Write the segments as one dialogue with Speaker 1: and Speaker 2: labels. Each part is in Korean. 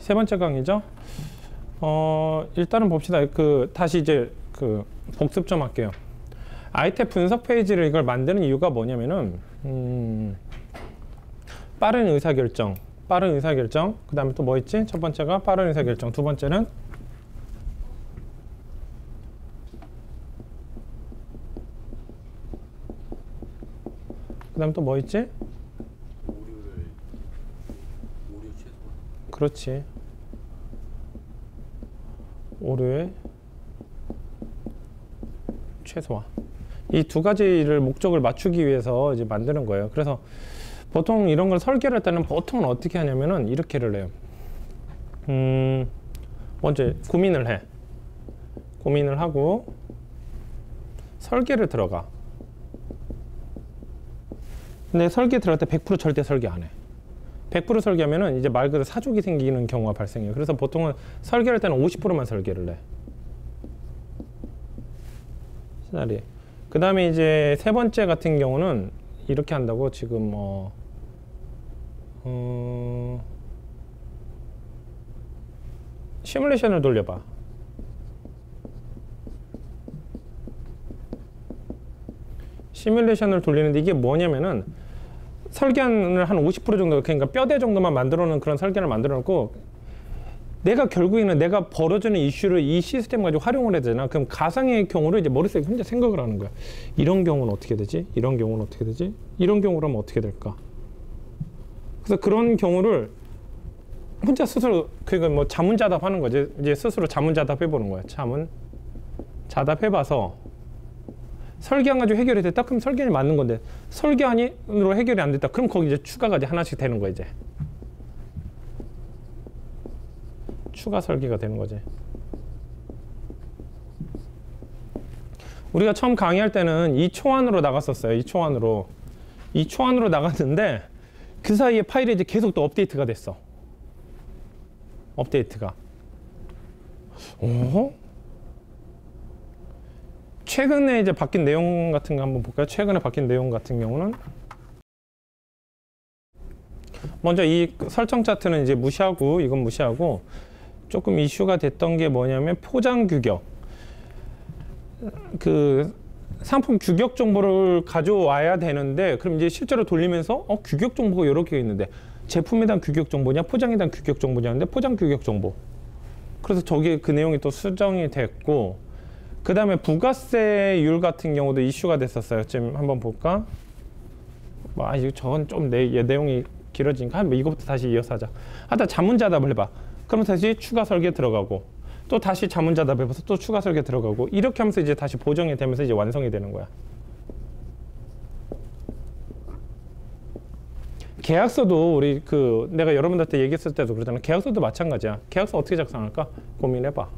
Speaker 1: 세 번째 강의죠. 일단은 봅시다. 다시 이제 복습 좀 할게요. 아이템 분석 페이지를 이걸 만드는 이유가 뭐냐면은, 빠른 의사결정. 그 다음에 또 뭐 있지? 첫 번째가 빠른 의사결정. 두 번째는 그 다음에 또 뭐 있지?
Speaker 2: 오류 최소화.
Speaker 1: 그렇지. 오류의 최소화. 이 두 가지를 목적을 맞추기 위해서 이제 만드는 거예요. 그래서 보통 이런 걸 설계를 할 때는 보통은 어떻게 하냐면은 이렇게를 해요. 먼저 고민을 해. 고민을 하고 설계를 들어가. 근데 설계 들어갈 때 100% 절대 설계 안 해. 100% 설계하면은 이제 말 그대로 사족이 생기는 경우가 발생해요. 그래서 보통은 설계할 때는 50%만 설계를 해. 시나리오. 그 다음에 이제 세 번째 같은 경우는 이렇게 한다고 지금 시뮬레이션을 돌려봐. 시뮬레이션을 돌리는데 이게 뭐냐면은 설계안을 한 50% 정도, 그러니까 뼈대 정도만 만들어 놓은 그런 설계를 만들어 놓고 내가 결국에는 내가 벌어지는 이슈를 이 시스템 가지고 활용을 해야 되잖아. 그럼 가상의 경우를 이제 머릿속에 혼자 생각을 하는 거야. 이런 경우는 어떻게 되지? 이런 경우는 어떻게 되지? 이런 경우라면 어떻게 될까? 그래서 그런 경우를 혼자 스스로, 그러니까 뭐 자문자답 하는 거지. 이제 스스로 자문자답 해보는 거야. 자답 해봐서 설계안 가지고 해결이 됐다? 그럼 설계안이 맞는 건데, 설계안으로 해결이 안 됐다? 그럼 거기 이제 추가가 이제 하나씩 되는 거야, 이제. 추가 설계가 되는 거지. 우리가 처음 강의할 때는 2초 안으로 나갔었어요. 2초 안으로. 2초 안으로 나갔는데 그 사이에 파일이 이제 계속 또 업데이트가 됐어. 업데이트가. 최근에 이제 바뀐 내용 같은 거 한번 볼까요? 최근에 바뀐 내용 같은 경우는 먼저 이 설정 차트는 이제 무시하고, 이건 무시하고, 조금 이슈가 됐던 게 뭐냐면 포장 규격. 그 상품 규격 정보를 가져와야 되는데, 그럼 이제 실제로 돌리면서 규격 정보가 이렇게 있는데 제품에 대한 규격 정보냐, 포장에 대한 규격 정보냐 하는데 포장 규격 정보. 그래서 저게 그 내용이 또 수정이 됐고, 그 다음에 부가세율 같은 경우도 이슈가 됐었어요. 지금 한번 볼까? 저건 좀 내용이 길어지니까 이거부터 다시 이어서 하자. 하다 자문자답을 해봐. 그럼 다시 추가 설계 들어가고, 또 다시 자문자답 해봐서 또 추가 설계 들어가고, 이렇게 하면서 이제 다시 보정이 되면서 이제 완성이 되는 거야. 계약서도 우리 내가 여러분들한테 얘기했을 때도 그러잖아. 계약서도 마찬가지야. 계약서 어떻게 작성할까? 고민해봐.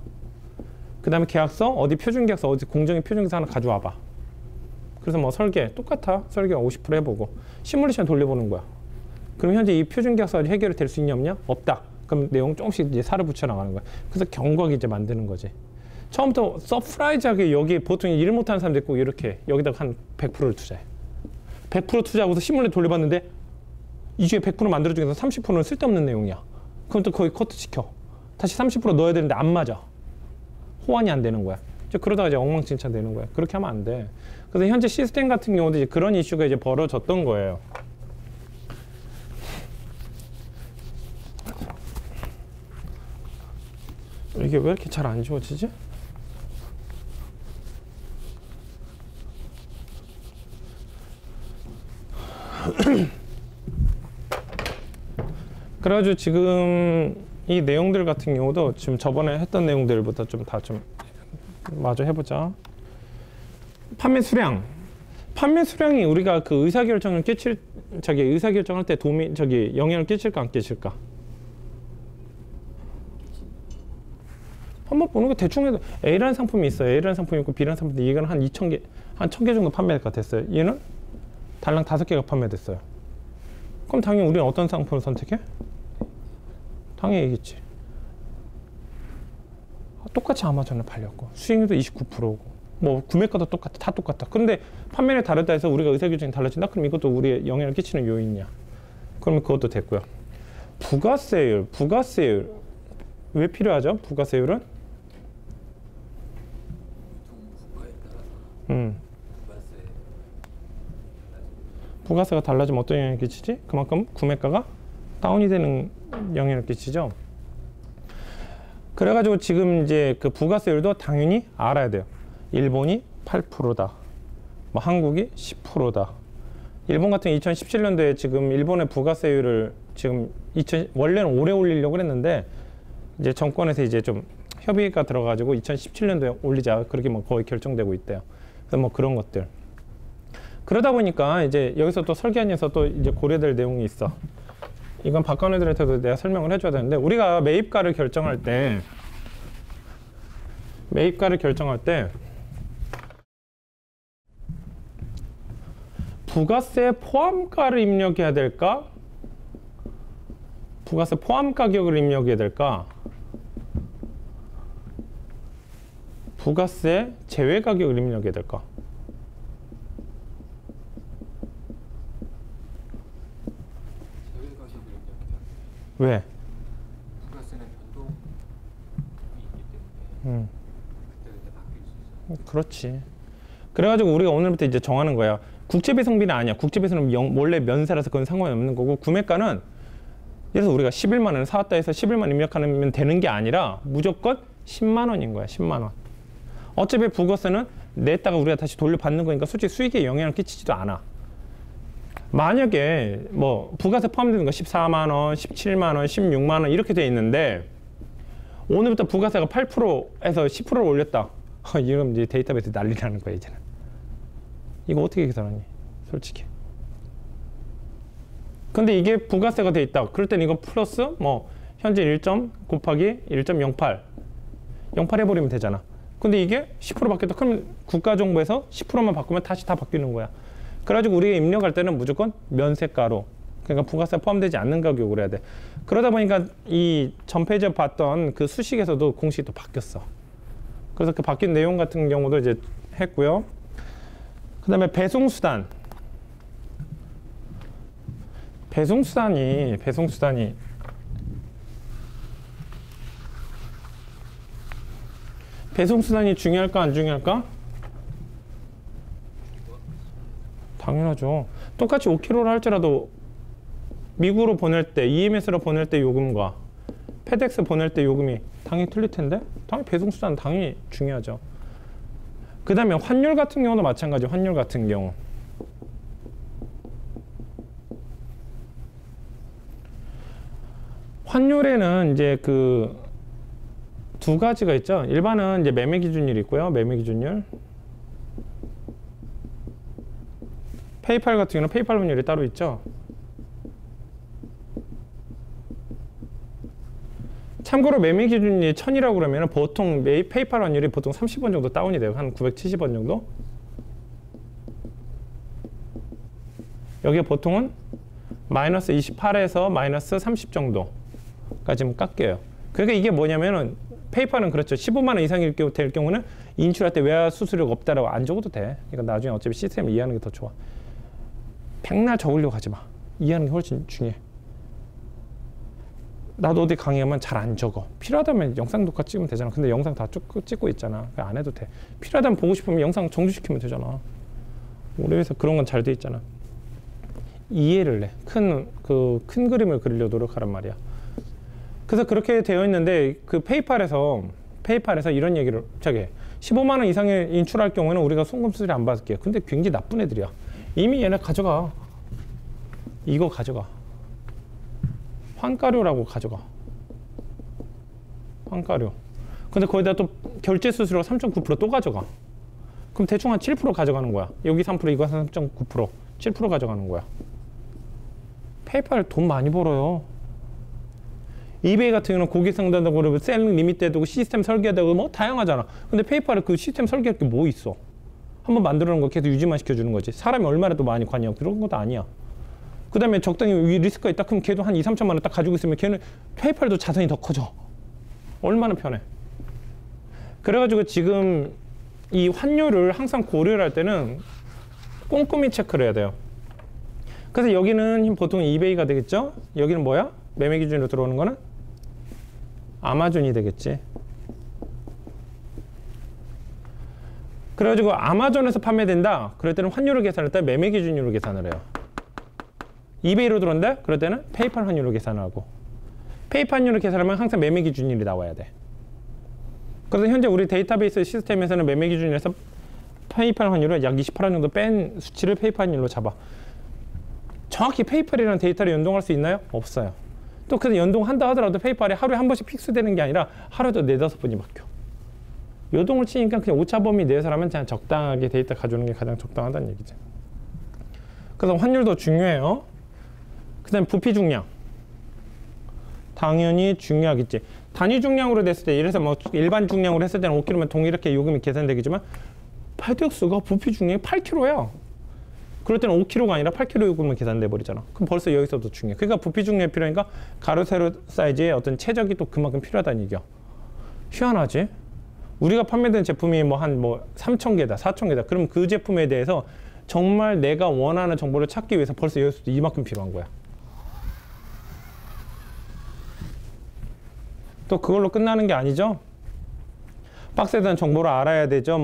Speaker 1: 그 다음에 계약서, 어디 표준계약서, 어디 공정위 표준계약서 하나 가져와봐. 그래서 뭐 설계, 똑같아. 설계 50% 해보고, 시뮬레이션 돌려보는 거야. 그럼 현재 이 표준계약서 해결이 될 수 있냐, 없냐? 없다. 그럼 내용 조금씩 이제 살을 붙여 나가는 거야. 그래서 경과기 이제 만드는 거지. 처음부터 서프라이즈하게 여기 보통 일 못하는 사람도 있고, 이렇게 여기다가 한 100%를 투자해. 100% 투자하고서 시뮬레이션 돌려봤는데 이 중에 100% 만들어 중에서 30%는 쓸데없는 내용이야. 그럼 또 거의 커트시켜. 다시 30% 넣어야 되는데 안 맞아. 호환이 안 되는 거야. 그러다가 이제 엉망진창 되는 거야. 그렇게 하면 안 돼. 그래서 현재 시스템 같은 경우도 이제 그런 이슈가 이제 벌어졌던 거예요. 이게 왜 이렇게 잘 안 지워지지? 그래가지고 지금 이 내용들 같은 경우도 지금 저번에 했던 내용들보다 좀 다 좀 마저 해보자. 판매 수량. 판매 수량이 우리가 그 의사결정을 의사결정할 때 영향을 끼칠까 안 끼칠까? 한번 보는 거 대충 해도 A라는 상품이 있어요. A라는 상품이 있고 B라는 상품인데 이거는 한 2,000개, 한 1,000개 정도 판매가 됐어요. 얘는 달랑 5개가 판매됐어요. 그럼 당연히 우리는 어떤 상품을 선택해? 당연히 이겠지. 똑같이 아마존에 팔렸고 수익률도 29%고 뭐 구매가도 똑같아. 다 똑같다. 그런데 판매량이 다르다 해서 우리가 의사결정이 달라진다? 그럼 이것도 우리의 영향을 끼치는 요인이야. 그러면 그것도 됐고요. 부가세율. 왜 필요하죠? 부가세율은?
Speaker 2: 유통 국가에 따라서
Speaker 1: 음.
Speaker 2: 부가세
Speaker 1: 부가세가 달라지면 어떤 영향을 끼치지? 그만큼 구매가가 다운이 되는 영향을 끼치죠. 그래가지고 지금 이제 그 부가세율도 당연히 알아야 돼요. 일본이 8%다. 뭐 한국이 10%다. 일본 같은 2017년도에 지금 일본의 부가세율을 지금 원래는 올해 올리려고 했는데 이제 정권에서 이제 좀 협의가 들어가지고 2017년도에 올리자 그렇게 뭐 거의 결정되고 있대요. 그래서 뭐 그런 것들. 그러다 보니까 이제 여기서 또 설계안에서 또 이제 고려될 내용이 있어. 이건 박관 애들한테도 내가 설명을 해줘야 되는데 우리가 매입가를 결정할 때 부가세 포함가를 입력해야 될까? 부가세 포함 가격을 입력해야 될까? 부가세 제외 가격을 입력해야 될까?
Speaker 2: 제외 가격을 입력해야 돼.
Speaker 1: 왜?
Speaker 2: 부가세는 변동이 있기 때문에 그때 바뀔 수 있어.
Speaker 1: 그렇지. 그래가지고 우리가 오늘부터 이제 정하는 거야. 국제배송비는 아니야. 국제배송은 원래 면세라서 그건 상관이 없는 거고 구매가는 예를 들어서 우리가 11만 원을 사왔다 해서 11만 입력하면 되는 게 아니라 무조건 10만 원인 거야. 10만 원. 어차피 부가세는 냈다가 우리가 다시 돌려받는 거니까 솔직히 수익에 영향을 끼치지도 않아. 만약에 뭐 부가세 포함되는 거 14만 원, 17만 원, 16만 원 이렇게 돼 있는데 오늘부터 부가세가 8%에서 10%를 올렸다. 이러면 이제 데이터베이스 난리 나는 거야 이제는. 이거 어떻게 계산하니? 솔직히. 근데 이게 부가세가 돼 있다. 그럴 때는 이거 플러스 뭐 현재 1. 곱하기 1.08 08 해버리면 되잖아. 근데 이게 10% 바뀌었다. 그럼 국가정보에서 10%만 바꾸면 다시 다 바뀌는 거야. 그래가지고 우리가 입력할 때는 무조건 면세가로, 그러니까 부가세 포함되지 않는 가격으로 해야 돼. 그러다 보니까 이 전 페이지에 봤던 그 수식에서도 공식이 또 바뀌었어. 그래서 그 바뀐 내용 같은 경우도 이제 했고요. 그 다음에 배송수단. 배송수단이 중요할까 안 중요할까? 당연하죠. 똑같이 5kg를 할지라도 미국으로 보낼 때, EMS로 보낼 때 요금과 페덱스 보낼 때 요금이 당연히 틀릴 텐데 당연히 배송수단은 당연히 중요하죠. 그 다음에 환율 같은 경우도 마찬가지. 환율 같은 경우 환율에는 이제 그 두 가지가 있죠. 일반은 이제 매매 기준율이 있고요. 매매 기준율. 페이팔 같은 경우는 페이팔 환율이 따로 있죠. 참고로 매매 기준이 1000이라고 그러면 보통 페이팔 환율이 보통 30원 정도 다운이 돼요. 한 970원 정도. 여기에 보통은 마이너스 28에서 마이너스 30 정도까지 깎여요. 그러니까 이게 뭐냐면은 페이팔은 그렇죠. 15만 원 이상일 될 경우는 인출할 때 외화 수수료가 없다라고 안 적어도 돼. 그러니까 나중에 어차피 시스템을 이해하는 게 더 좋아. 백날 적으려고 하지 마. 이해하는 게 훨씬 중요해. 나도 어디 강의하면 잘 안 적어. 필요하다면 영상 녹화 찍으면 되잖아. 근데 영상 다 찍고 있잖아. 안 해도 돼. 필요하다면 보고 싶으면 영상 정지시키면 되잖아. 우리 회사 그런 건 잘 돼 있잖아. 이해를 해. 큰 그림을 그리려 노력하란 말이야. 그래서 그렇게 되어 있는데 그 페이팔에서 이런 얘기를 15만 원 이상에 인출할 경우에는 우리가 송금 수수료 안 받을게요. 근데 굉장히 나쁜 애들이야. 이미 얘네 가져가. 이거 가져가. 환가료라고 가져가. 환가료. 근데 거기다 또 결제 수수료 3.9% 또 가져가. 그럼 대충 한 7% 가져가는 거야. 여기 3% 이거 3.9% 7% 가져가는 거야. 페이팔 돈 많이 벌어요. 이베이 같은 경우는 고객 상담하고 그러면 셀링 리미트되고 시스템 설계하고 뭐 다양하잖아. 근데 페이팔은 그 시스템 설계할 게 뭐 있어? 한번 만들어 놓은 거 계속 유지만 시켜주는 거지. 사람이 얼마나 또 많이 관여하고 그런 것도 아니야. 그 다음에 적당히 리스크가 있다 그럼 걔도 한 2, 3천만 원 딱 가지고 있으면 걔는 페이팔도 자산이 더 커져. 얼마나 편해. 그래가지고 지금 이 환율을 항상 고려를 할 때는 꼼꼼히 체크를 해야 돼요. 그래서 여기는 보통 이베이가 되겠죠? 여기는 뭐야? 매매 기준으로 들어오는 거는? 아마존이 되겠지. 그래가지고 아마존에서 판매된다. 그럴 때는 환율을 계산할 때 매매 기준으로 계산을 해요. 이베이로 들어온다? 그럴 때는 페이팔 환율로 계산을 하고. 페이팔 환율을 계산하면 항상 매매 기준일이 나와야 돼. 그래서 현재 우리 데이터베이스 시스템에서는 매매 기준일에서 페이팔 환율을 약 28원 정도 뺀 수치를 페이팔 환율로 잡아. 정확히 페이팔이라는 데이터를 연동할 수 있나요? 없어요. 또 그래서 연동한다 하더라도 페이팔이 하루에 한 번씩 픽스되는 게 아니라 하루에도 4-5번이 바뀌어. 요동을 치니까 그냥 오차범위 내에서라면 그냥 적당하게 데이터 가져오는 게 가장 적당하다는 얘기죠. 그래서 환율도 중요해요. 그 다음에 부피 중량. 당연히 중요하겠지. 단위 중량으로 됐을 때, 이래서 뭐 일반 중량으로 했을 때는 5kg면 동일하게 요금이 계산되겠지만, 팔덱스가 부피 중량이 8kg야. 그럴 때는 5kg가 아니라 8kg 요금은 계산돼 버리잖아. 그럼 벌써 여기서도 중요해. 그러니까 부피 중량이 필요하니까 가로 세로 사이즈의 어떤 최적이 또 그만큼 필요하다는 얘기야. 희한하지? 우리가 판매된 제품이 뭐 한 3,000개다, 4,000개다. 그럼 그 제품에 대해서 정말 내가 원하는 정보를 찾기 위해서 벌써 여기서도 이만큼 필요한 거야. 또 그걸로 끝나는 게 아니죠. 박스에 대한 정보를 알아야 되죠.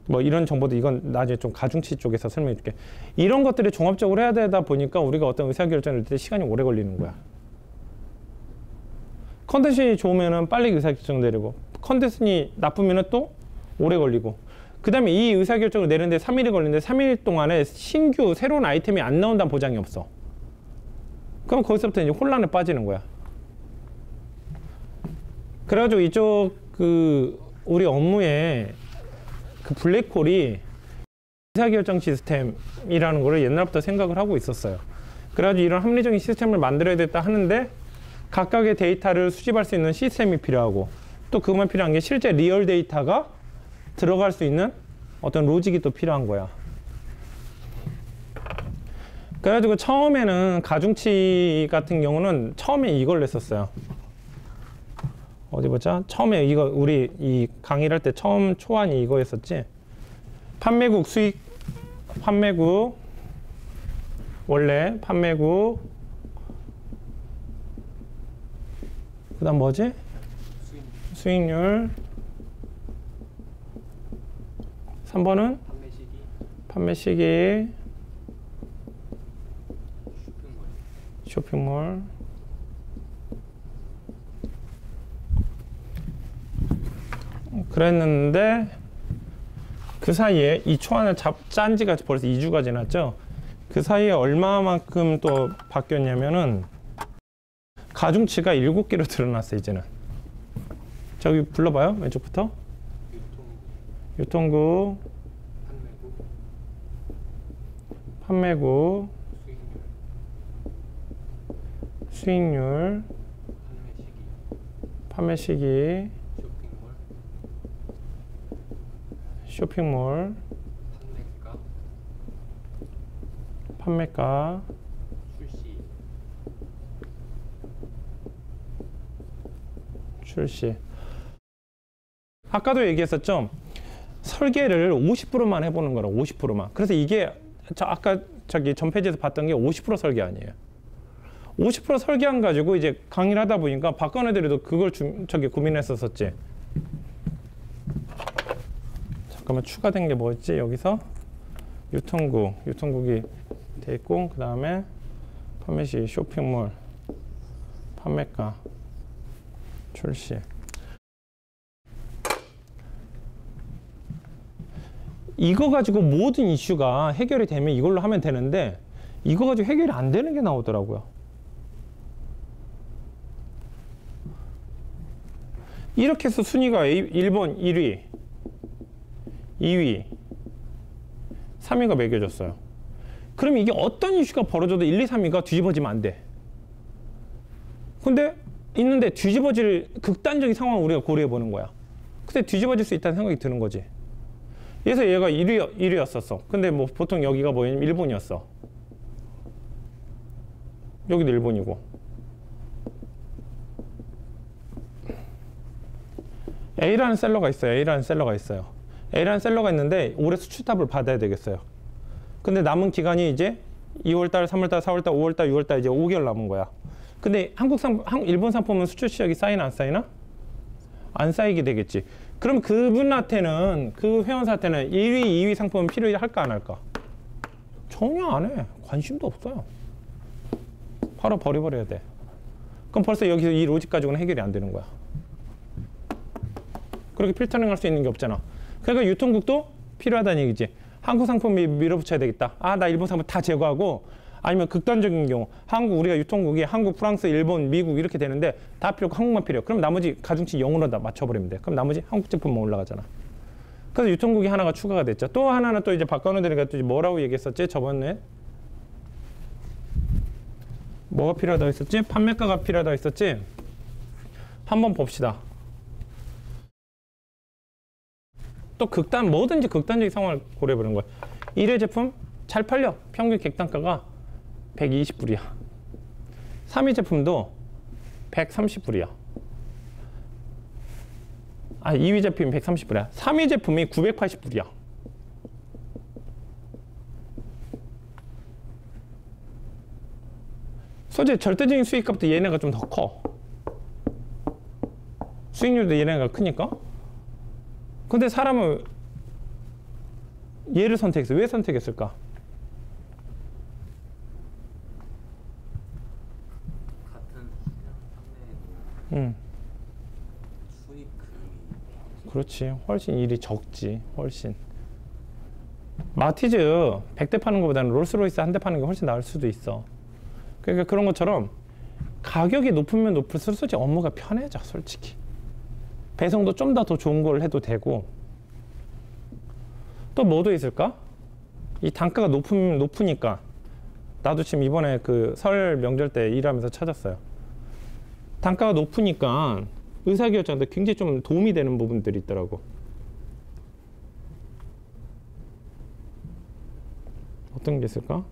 Speaker 1: 뭐 이런 정보도 이건 나중에 좀 가중치 쪽에서 설명해 줄게. 이런 것들이 종합적으로 해야 되다 보니까 우리가 어떤 의사결정을 할 때 시간이 오래 걸리는 거야. 컨디션이 좋으면은 빨리 의사결정 내리고, 컨디션이 나쁘면은 또 오래 걸리고, 그 다음에 이 의사결정을 내는데 3일이 걸리는데 3일 동안에 신규 새로운 아이템이 안 나온다는 보장이 없어. 그럼 거기서부터 이제 혼란에 빠지는 거야. 그래가지고 이쪽 우리 업무에 그 블랙홀이 의사결정 시스템이라는 거를 옛날부터 생각을 하고 있었어요. 그래가지고 이런 합리적인 시스템을 만들어야 됐다 하는데, 각각의 데이터를 수집할 수 있는 시스템이 필요하고, 또 그것만 필요한 게 실제 리얼 데이터가 들어갈 수 있는 어떤 로직이 또 필요한 거야. 그래가지고 처음에는 가중치 같은 경우는 처음에 이걸 냈었어요. 어디 보자. 처음에 이거 우리 이 강의를 할 때 처음 초안이 이거였었지. 판매국 수익, 판매국, 원래 판매국, 그 다음 뭐지? 수익률. 3번은 판매 시기, 쇼핑몰. 그랬는데 그 사이에 이 초안을 짠 지가 벌써 2주가 지났죠. 그 사이에 얼마만큼 또 바뀌었냐면은 가중치가 7개로 드러났어. 이제는 저기 불러봐요. 왼쪽부터. 유통국, 판매국, 수익률, 판매 시기, 쇼핑몰, 판매가, 출시. 아까도 얘기했었죠. 설계를 50%만 해보는 거라. 50%만. 그래서 이게 아까 전 페이지에서 봤던 게 50% 설계 아니에요. 50% 설계한 가지고 이제 강의를 하다 보니까 박건 애들도 그걸 고민했었었지. 잠깐만, 추가된 게 뭐였지? 여기서 유통국이 돼 있고, 그 다음에 판매시, 쇼핑몰, 판매가, 출시. 이거 가지고 모든 이슈가 해결이 되면 이걸로 하면 되는데, 이거 가지고 해결이 안 되는 게 나오더라고요. 이렇게 해서 순위가 1번 1위, 2위, 3위가 매겨졌어요. 그럼 이게 어떤 이슈가 벌어져도 1, 2, 3위가 뒤집어지면 안 돼. 근데 있는데 뒤집어질 극단적인 상황을 우리가 고려해 보는 거야. 근데 뒤집어질 수 있다는 생각이 드는 거지. 그래서 얘가 1위였었어. 근데 뭐 보통 여기가 뭐냐면 일본이었어. 여기도 일본이고. A라는 셀러가 있어요. A라는 셀러가 있어요. A라는 셀러가 있는데 올해 수출탑을 받아야 되겠어요. 근데 남은 기간이 이제 2월달, 3월달, 4월달, 5월달, 6월달 이제 5개월 남은 거야. 근데 일본 상품은 수출 시장이 쌓이나 안 쌓이나? 안 쌓이게 되겠지. 그럼 그분한테는, 그 회원사한테는 1위, 2위 상품은 필요할까 안 할까? 전혀 안 해. 관심도 없어요. 바로 버려버려야 돼. 그럼 벌써 여기서 이 로직 가지고는 해결이 안 되는 거야. 그렇게 필터링 할 수 있는 게 없잖아. 그러니까 유통국도 필요하다는 얘기지. 한국 상품 밀어붙여야 되겠다. 아, 나 일본 상품 다 제거하고, 아니면 극단적인 경우 우리가 유통국이 한국, 프랑스, 일본, 미국 이렇게 되는데 다 필요 없고 한국만 필요. 그럼 나머지 가중치 0으로 다 맞춰버리면 돼. 그럼 나머지 한국 제품만 올라가잖아. 그래서 유통국이 하나가 추가가 됐죠. 또 하나는 또 이제 박건우 대리가 또 뭐라고 얘기했었지? 저번에 뭐가 필요하다고 했었지? 판매가가 필요하다고 했었지? 한번 봅시다. 또 뭐든지 극단적인 상황을 고려해보는 거야. 1회 제품 잘 팔려. 평균 객단가가 120불이야. 3위 제품도 130불이야. 2위 제품이 130불이야. 3위 제품이 980불이야. 소재 절대적인 수익값도 얘네가 좀 더 커. 수익률도 얘네가 크니까. 근데 사람은 얘를 선택했어. 왜 선택했을까?
Speaker 2: 같은 수량 판매도 수익 금이
Speaker 1: 그렇지. 훨씬 일이 적지. 훨씬. 마티즈 100대 파는 것보다는 롤스로이스 한 대 파는 게 훨씬 나을 수도 있어. 그러니까 그런 것처럼 가격이 높으면 높을수록 솔직히 업무가 편해져. 솔직히. 배송도 좀 더 좋은 걸 해도 되고. 또 뭐도 있을까? 이 단가가 높으니까 나도 지금 이번에 그 설 명절 때 일하면서 찾았어요. 단가가 높으니까 의사결정도 굉장히 좀 도움이 되는 부분들이 있더라고. 어떤 게 있을까?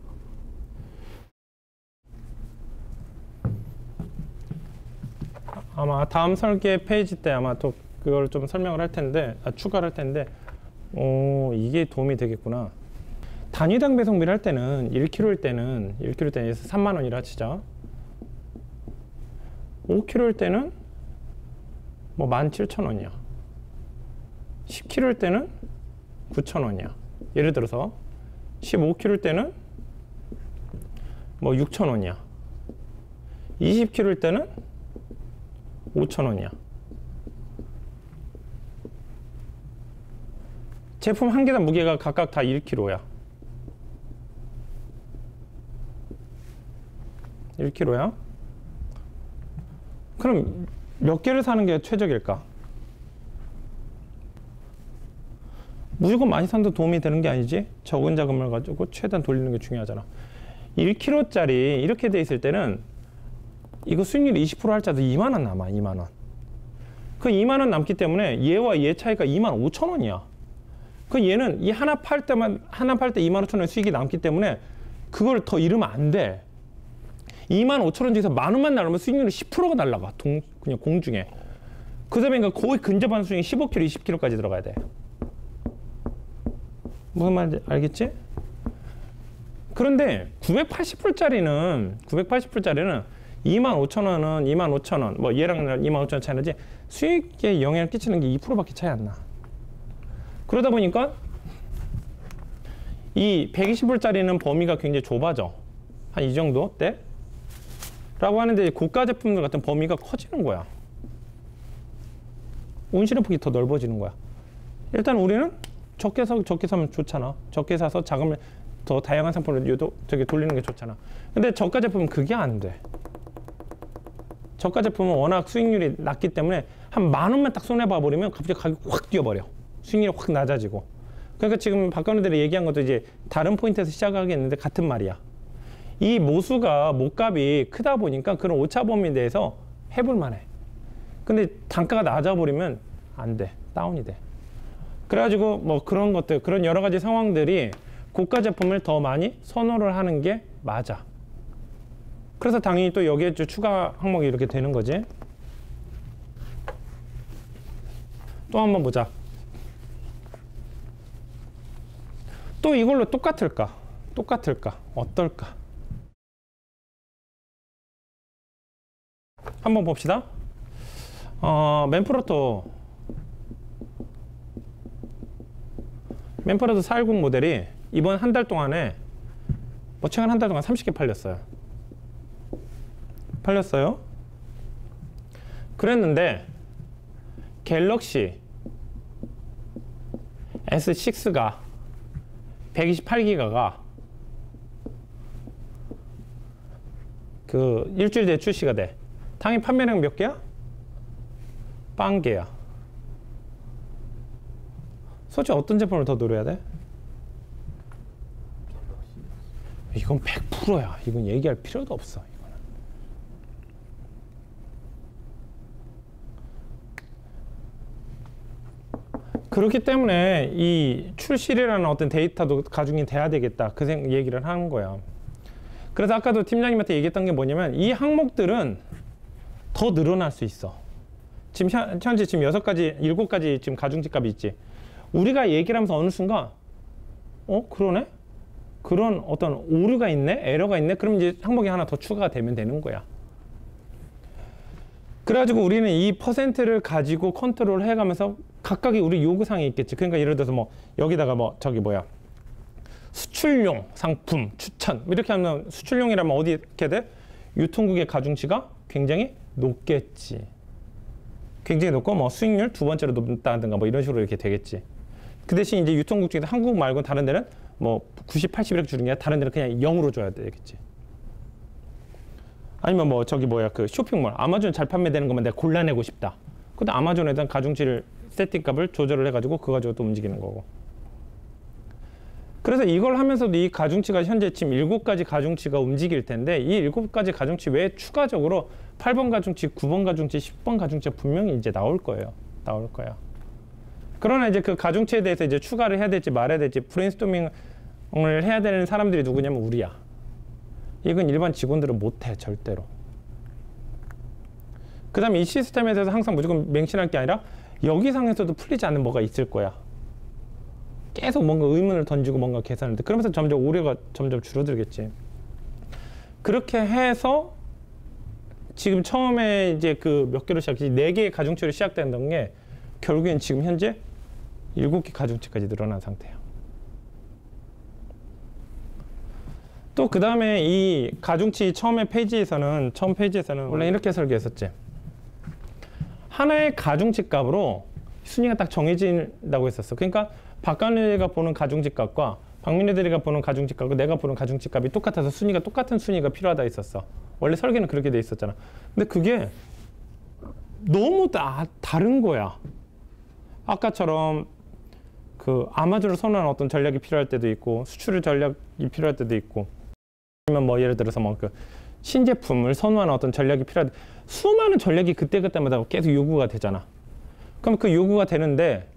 Speaker 1: 아마 다음 설계 페이지 때 아마 또 그걸 좀 설명을 할 텐데, 추가를 할 텐데, 이게 도움이 되겠구나. 단위당 배송비를 할 때는 1kg일 때는 3만 원이라 치자. 5kg일 때는 뭐 17,000원이야. 10kg일 때는 9,000원이야. 예를 들어서 15kg일 때는 뭐 6,000원이야. 20kg일 때는 5,000원이야. 제품 한 개당 무게가 각각 다 1kg야. 1kg야. 그럼 몇 개를 사는 게 최적일까? 무조건 많이 산도 도움이 되는 게 아니지. 적은 자금을 가지고 최대한 돌리는 게 중요하잖아. 1kg짜리 이렇게 돼 있을 때는 이거 수익률 20% 할자도 2만 원 남아. 2만 원. 그 2만 원 남기 때문에 얘와 얘 차이가 2만 5천 원이야. 그 얘는 이 하나 팔 때 2만 5천 원 수익이 남기 때문에 그걸 더 잃으면 안 돼. 2만 5천 원 중에서 만 원만 날으면 수익률이 10%가 날라가. 그냥 공중에. 그 다음에 거의 근접한 수익이 15kg, 20kg까지 들어가야 돼. 무슨 말인지 알겠지? 그런데 980불짜리는 2만 5천 원은 2만 5천 원, 뭐 얘랑 2만 5천 원 차이 나지 수익에 영향을 끼치는 게 2%밖에 차이 안 나. 그러다 보니까 이 120불짜리는 범위가 굉장히 좁아져. 한 이 정도 때? 라고 하는데 고가 제품들 같은 범위가 커지는 거야. 온실의 폭이 더 넓어지는 거야. 일단 우리는 적게 사면 좋잖아. 적게 사서 자금을 더 다양한 상품을 돌리는 게 좋잖아. 근데 저가 제품은 그게 안 돼. 저가 제품은 워낙 수익률이 낮기 때문에 한 만 원만 딱 손해봐 버리면 갑자기 가격이 확 뛰어버려. 수익률이 확 낮아지고. 그러니까 지금 박건우들이 얘기한 것도 이제 다른 포인트에서 시작하겠는데 같은 말이야. 이 모값이 크다 보니까 그런 오차 범위에 대해서 해볼 만해. 근데 단가가 낮아버리면 안 돼. 다운이 돼. 그래가지고 뭐 그런 것들, 그런 여러 가지 상황들이 고가 제품을 더 많이 선호를 하는 게 맞아. 그래서 당연히 또 여기에 추가 항목이 이렇게 되는 거지. 또 한번 보자. 또 이걸로 똑같을까? 어떨까? 한번 봅시다. 맨프로토 410 모델이 이번 한 달 동안에 뭐 최근 한 달 동안 30개 팔렸어요. 그랬는데 갤럭시 S6가 128기가가 그 일주일 뒤에 출시가 돼. 당일 판매량 몇 개야? 0개야. 솔직히 어떤 제품을 더 노려야 돼? 이건 100%야. 이건 얘기할 필요도 없어. 이거는. 그렇기 때문에 이 출시라는 어떤 데이터도 가중이 돼야 되겠다. 그 얘기를 하는 거야. 그래서 아까도 팀장님한테 얘기했던 게 뭐냐면 이 항목들은 더 늘어날 수 있어. 지금 현재 지금 6가지, 7가지 지금 가중치 값이 있지. 우리가 얘기를 하면서 어느 순간 그러네? 그런 어떤 오류가 있네? 에러가 있네? 그럼 이제 항목이 하나 더 추가가 되면 되는 거야. 그래가지고 우리는 이 퍼센트를 가지고 컨트롤 해가면서 각각의 우리 요구사항이 있겠지. 그러니까 예를 들어서 뭐 여기다가 뭐 저기 뭐야 수출용 상품 추천 이렇게 하면 수출용이라면 어디 이렇게 돼? 유통국의 가중치가 굉장히 높겠지. 굉장히 높고 뭐 수익률 두 번째로 높다든가 뭐 이런 식으로 이렇게 되겠지. 그 대신 이제 유통국 중에서 한국 말고 다른 데는 뭐 90, 80 이렇게 주는 게 아니라 다른 데는 그냥 0으로 줘야 되겠지. 아니면 뭐 저기 뭐야 그 쇼핑몰 아마존 잘 판매되는 것만 내가 골라내고 싶다. 근데 아마존에 대한 가중치를 세팅값을 조절을 해가지고 그거 가지고 또 움직이는 거고. 그래서 이걸 하면서도 이 가중치가 현재 지금 7가지 가중치가 움직일 텐데 이 7가지 가중치 외에 추가적으로 8번 가중치, 9번 가중치, 10번 가중치가 분명히 이제 나올 거예요. 나올 거야. 그러나 이제 그 가중치에 대해서 이제 추가를 해야 될지 말아야 될지 브레인스토밍을 해야 되는 사람들이 누구냐면 우리야. 이건 일반 직원들은 못해 절대로. 그 다음에 이 시스템에 대해서 항상 무조건 맹신할 게 아니라 여기상에서도 풀리지 않는 뭐가 있을 거야. 계속 뭔가 의문을 던지고 뭔가 계산을 해. 그러면서 점점 오류가 점점 줄어들겠지. 그렇게 해서 지금 처음에 이제 그 몇 개로 시작했지? 4개의 가중치로 시작된다는 게 결국엔 지금 현재 7개 가중치까지 늘어난 상태예요. 또 그 다음에 이 가중치 처음 페이지에서는 원래 이렇게 설계했었지. 하나의 가중치 값으로 순위가 딱 정해진다고 했었어. 그러니까 박간일이가 보는 가중치 값과 박민혜들이가 보는 가중치 값과 내가 보는 가중치 값이 똑같아서 순위가 똑같은 순위가 필요하다 했었어. 원래 설계는 그렇게 돼 있었잖아. 근데 그게 너무 다른 거야. 아까처럼 그 아마존을 선호하는 어떤 전략이 필요할 때도 있고 수출 전략이 필요할 때도 있고 아니면 뭐 예를 들어서 뭐 그 신제품을 선호하는 어떤 전략이 필요할 때 수많은 전략이 그때그때마다 계속 요구가 되잖아. 그럼 그 요구가 되는데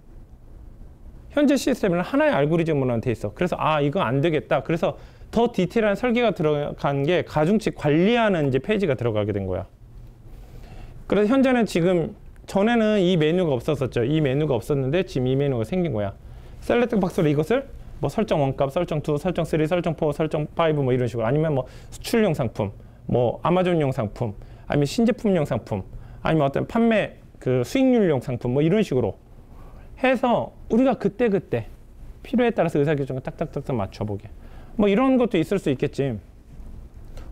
Speaker 1: 현재 시스템은 하나의 알고리즘으로만 돼 있어. 그래서 이거 안 되겠다. 그래서 더 디테일한 설계가 들어간 게 가중치 관리하는 이제 페이지가 들어가게 된 거야. 그래서 현재는 지금 전에는 이 메뉴가 없었었죠. 이 메뉴가 없었는데 지금 이 메뉴가 생긴 거야. 셀렉트 박스로 이것을 뭐 설정 1값, 설정 2, 설정 3, 설정 4, 설정 5 뭐 이런 식으로 아니면 뭐 수출용 상품, 뭐 아마존용 상품, 아니면 신제품용 상품, 아니면 어떤 판매 그 수익률용 상품 뭐 이런 식으로 해서 우리가 그때그때 필요에 따라서 의사결정을 딱딱딱딱 맞춰보게. 뭐 이런 것도 있을 수 있겠지.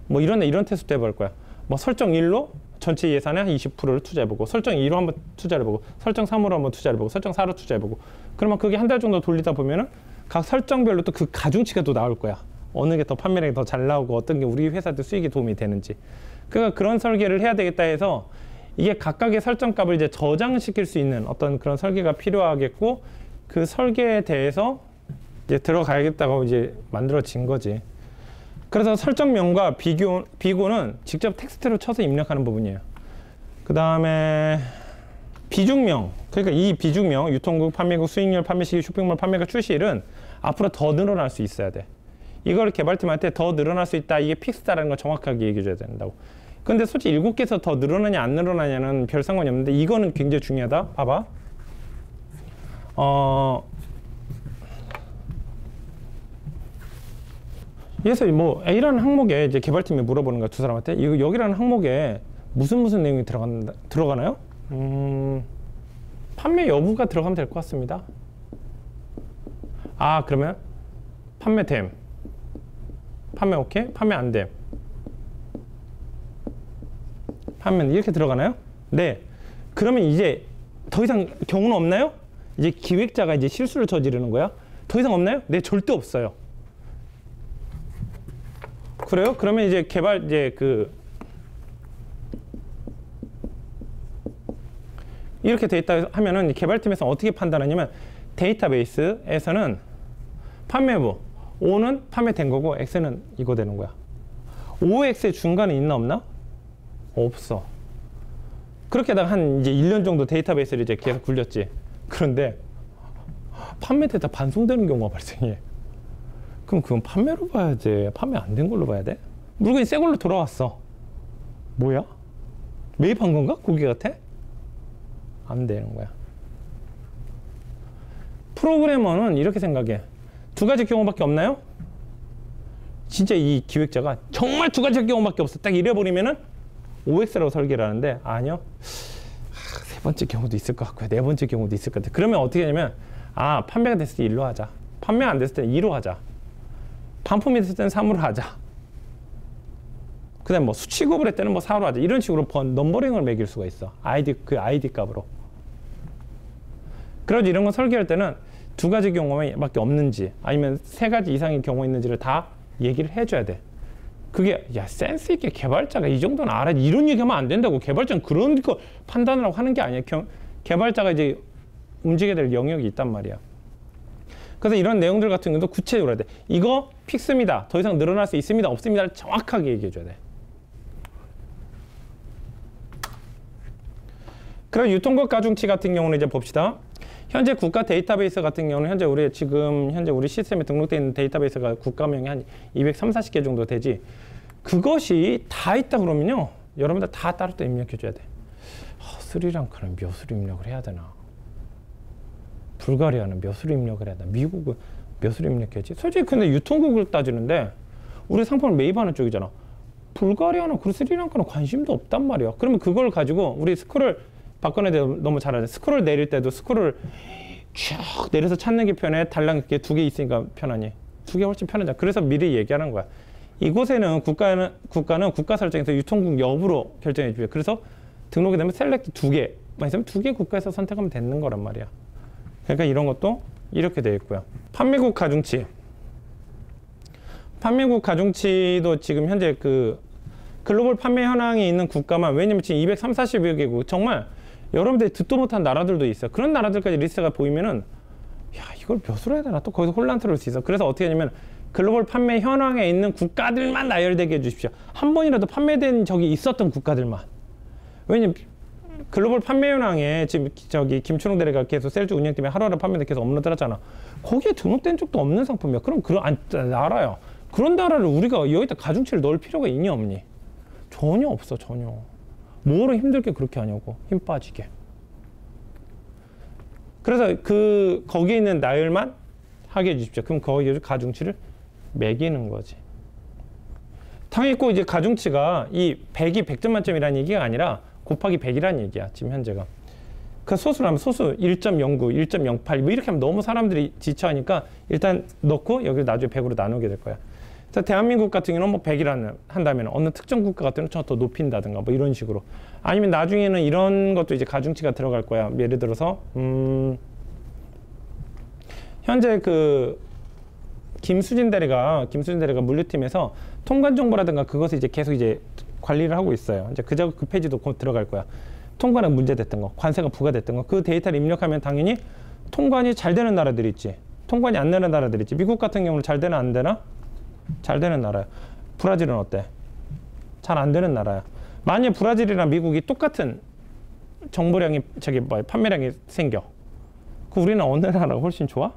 Speaker 1: 뭐 이런 테스트 해볼 거야. 뭐 설정 1로 전체 예산의 한 20%를 투자해보고 설정 2로 한번 투자를 해보고 설정 3으로 한번 투자를 해보고 설정 4로 투자해보고 그러면 그게 한 달 정도 돌리다 보면은 각 설정별로 또 그 가중치가 또 나올 거야. 어느 게 더 판매량이 더 잘 나오고 어떤 게 우리 회사한테 수익에 도움이 되는지. 그러니까 그런 설계를 해야 되겠다 해서 이게 각각의 설정값을 이제 저장시킬 수 있는 어떤 그런 설계가 필요하겠고 그 설계에 대해서 이제 들어가야겠다고 이제 만들어진 거지. 그래서 설정명과 비고는 직접 텍스트로 쳐서 입력하는 부분이에요. 그 다음에 비중명, 그러니까 이 비중명, 유통국, 판매국, 수익률, 판매시기, 쇼핑몰, 판매가 출시일은 앞으로 더 늘어날 수 있어야 돼. 이걸 개발팀한테 더 늘어날 수 있다, 이게 픽스다라는 걸 정확하게 얘기해줘야 된다고. 근데 솔직히 7개에서 더 늘어나냐 안 늘어나냐는 별 상관이 없는데 이거는 굉장히 중요하다. 봐봐. 그래서 뭐 A라는 항목에 이제 개발팀이 물어보는 거야, 두 사람한테. 이거 여기라는 항목에 무슨 내용이 들어가나요? 판매 여부가 들어가면 될 것 같습니다. 아, 그러면 판매됨, 판매 오케이, 판매 안됨, 판매는 이렇게 들어가나요? 네. 그러면 이제 더 이상 경우는 없나요? 이제 기획자가 이제 실수를 저지르는 거야? 더 이상 없나요? 네, 절대 없어요. 그래요? 그러면 이제 이렇게 돼 있다 하면은 개발팀에서 어떻게 판단하냐면 데이터베이스에서는 판매부 O는 판매된 거고 X는 이거 되는 거야. OX의 중간에 있나 없나? 없어. 그렇게 하다가 한 이제 1년 정도 데이터베이스를 이제 계속 굴렸지. 그런데 판매되다 반송되는 경우가 발생해. 그럼 그건 판매로 봐야 돼? 판매 안 된 걸로 봐야 돼? 물건이 새 걸로 돌아왔어. 뭐야? 매입한 건가? 고기 같아? 안 되는 거야. 프로그래머는 이렇게 생각해. 두 가지 경우밖에 없나요? 진짜 이 기획자가 정말 두 가지 경우밖에 없어. 딱 이래버리면은 OX라고 설계를 하는데 아니요. 세 번째 경우도 있을 것 같고요. 네 번째 경우도 있을 것 같아. 그러면 어떻게 하냐면 판매가 됐을 때 1로 하자. 판매가 안 됐을 때 2로 하자. 반품이 됐을 때는 3으로 하자. 그 다음에 뭐 수취급을 할 때는 뭐 4로 하자. 이런 식으로 넘버링을 매길 수가 있어. 아이디 값으로. 그래서 이런 거 설계할 때는 두 가지 경우밖에 없는지 아니면 세 가지 이상의 경우 있는지를 다 얘기를 해줘야 돼. 그게 야 센스 있게 개발자가 이 정도는 알아. 이런 얘기하면 안 된다고. 개발자는 그런 거 판단을 하고 하는 게 아니야. 개발자가 이제 움직여야 될 영역이 있단 말이야. 그래서 이런 내용들 같은 경우도 구체적으로 해야 돼. 이거 픽스입니다. 더 이상 늘어날 수 있습니다. 없습니다를 정확하게 얘기해줘야 돼. 그럼 유통국 가중치 같은 경우는 이제 봅시다. 현재 국가 데이터베이스 같은 경우는 현재 우리 시스템에 등록되어 있는 데이터베이스가 국가명이 한 230, 40개 정도 되지. 그것이 다 있다 그러면요. 여러분들 다 따로 또 입력해줘야 돼. 스리랑카는 몇으로 입력을 해야 되나? 불가리아는 몇으로 입력을 해야 되나? 미국은 몇으로 입력해야지? 솔직히 근데 유통국을 따지는데 우리 상품을 매입하는 쪽이잖아. 불가리아는 그리고 스리랑카는 관심도 없단 말이야. 그러면 그걸 가지고 우리 스크롤 박근혜 너무 잘하네. 스크롤 내릴 때도 스크롤 쭉 내려서 찾는 게 편해? 달랑 이렇게 두 개 있으니까 편하니? 두 개 훨씬 편하잖아. 그래서 미리 얘기하는 거야. 이곳에는 국가는 국가 설정에서 유통국 여부로 결정해 주고요. 그래서 등록이 되면 셀렉트 두 개만 있으면 두 개 국가에서 선택하면 되는 거란 말이야. 그러니까 이런 것도 이렇게 되어 있고요. 판매국 가중치. 판매국 가중치도 지금 현재 글로벌 판매 현황이 있는 국가만, 왜냐면 지금 230여 개국, 정말 여러분들이 듣도 못한 나라들도 있어요. 그런 나라들까지 리스트가 보이면은 야 이걸 몇으로 해야 되나? 또 거기서 혼란스러울 수 있어. 그래서 어떻게 하냐면 글로벌 판매 현황에 있는 국가들만 나열되게 해주십시오. 한 번이라도 판매된 적이 있었던 국가들만. 왜냐면 글로벌 판매 현황에 지금 김춘홍 대리가 계속 셀주 운영팀에 하루하루 판매대 계속 업로드 하잖아. 거기에 등록된 적도 없는 상품이야. 그럼 알아요. 그런 나라를 우리가 여기다 가중치를 넣을 필요가 있니 없니? 전혀 없어. 전혀. 뭐로 힘들게 그렇게 하냐고. 힘 빠지게. 그래서 거기에 있는 나열만 하게 해주십시오. 그럼 거기에 가중치를 매기는 거지. 당연히 꼭 이제 가중치가 이 100이 100점 만점이라는 얘기가 아니라 곱하기 100이라는 얘기야. 지금 현재가. 그 소수를 하면 소수 1.09, 1.08 뭐 이렇게 하면 너무 사람들이 지쳐하니까 일단 넣고 여기를 나중에 100으로 나누게 될 거야. 그래서 대한민국 같은 경우는 뭐 100이라는 한다면 어느 특정 국가 같은 경우는 더 높인다든가 뭐 이런 식으로. 아니면 나중에는 이런 것도 이제 가중치가 들어갈 거야. 예를 들어서 현재 김수진 대리가 물류팀에서 통관 정보라든가 그것을 이제 계속 이제 관리를 하고 있어요. 이제 그 페이지도 곧 들어갈 거야. 통관에 문제됐던 거, 관세가 부과됐던 거, 그 데이터를 입력하면 당연히 통관이 잘 되는 나라들이 있지. 통관이 안 되는 나라들이 있지. 미국 같은 경우는 잘 되나 안 되나? 잘 되는 나라야. 브라질은 어때? 잘 안 되는 나라야. 만약 브라질이랑 미국이 똑같은 정보량이 판매량이 생겨. 그 우리는 어느 나라가 훨씬 좋아?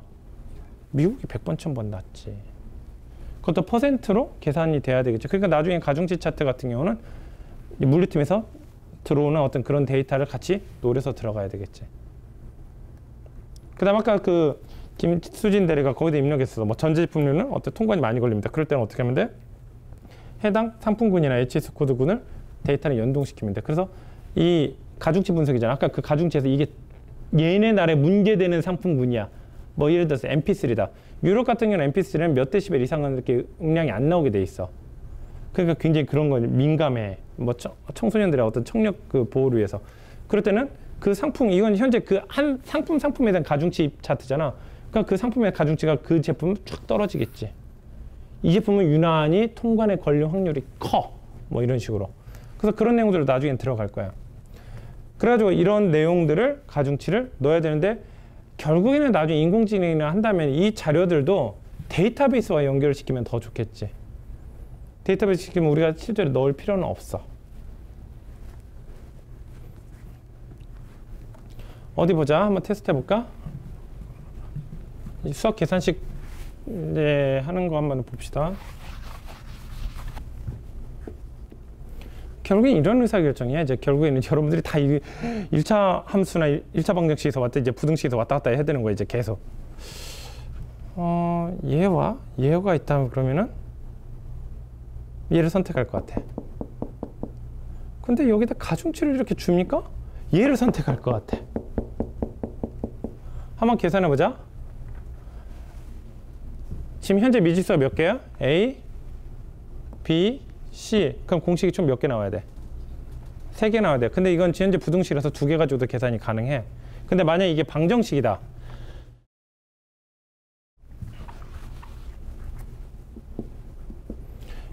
Speaker 1: 미국이 100번 1000번 낫지. 그것도 퍼센트로 계산이 돼야 되겠죠. 그러니까 나중에 가중치 차트 같은 경우는 물류팀에서 들어오는 어떤 그런 데이터를 같이 노려서 들어가야 되겠지. 그 다음 아까 김수진 대리가 거기다 입력했어. 뭐 전자제품류는 어떤 통관이 많이 걸립니다. 그럴 때는 어떻게 하면 돼? 해당 상품군이나 HS 코드군을 데이터를 연동시키면 돼. 그래서 이 가중치 분석이잖아. 아까 그 가중치에서 이게 얘네 나라에 문제되는 상품군이야. 뭐 예를 들어서 MP3다. 유럽 같은 경우는 MP3는 몇 데시벨 이상은 이렇게 음량이 안 나오게 돼 있어. 그러니까 굉장히 그런 거 민감해. 뭐 청소년들의 어떤 청력 그 보호를 위해서. 그럴 때는 그 상품, 이건 현재 그 한 상품에 대한 가중치 차트잖아. 그러니까 그 상품의 가중치가 그 제품은 쭉 떨어지겠지. 이 제품은 유난히 통관에 걸릴 확률이 커. 뭐 이런 식으로. 그래서 그런 내용들을 나중에 들어갈 거야. 그래가지고 이런 내용들을 가중치를 넣어야 되는데 결국에는 나중에 인공지능이나 한다면 이 자료들도 데이터베이스와 연결을 시키면 더 좋겠지. 데이터베이스 시키면 우리가 실제로 넣을 필요는 없어. 어디 보자. 한번 테스트 해볼까? 수학 계산식 이제 하는 거 한번 봅시다. 결국엔 이런 의사결정이야. 이제 결국에는 여러분들이 다 1차 함수나 1차 방정식에서 왔다 이제 부등식에서 왔다 갔다 해야 되는 거야. 이제 계속. 얘가 있다면 그러면은 얘를 선택할 것 같아. 근데 여기다 가중치를 이렇게 줍니까? 얘를 선택할 것 같아. 한번 계산해 보자. 지금 현재 미지수가 몇 개야? A, B, C. 그럼 공식이 총 몇 개 나와야 돼? 3개 나와야 돼. 근데 이건 현재 부등식이라서 2개 가지고도 계산이 가능해. 근데 만약 이게 방정식이다.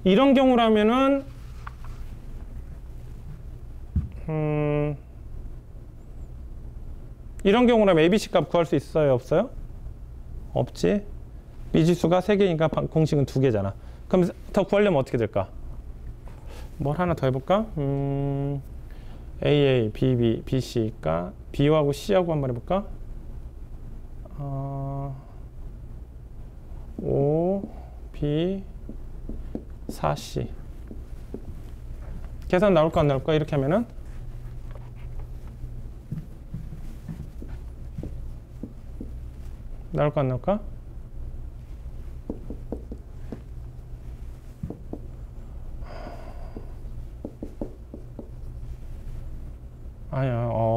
Speaker 1: 이런 경우라면은 이런 경우라면 ABC 값 구할 수 있어요? 없어요? 없지. 미지수가 3개니까 공식은 2개잖아. 그럼 더 구하려면 어떻게 될까? 뭘 하나 더 해볼까? AA, BB, BC가 B하고 C하고 한번 해볼까? 5, B, 4C. 계산 나올까 안 나올까? 이렇게 하면은 나올까 안 나올까?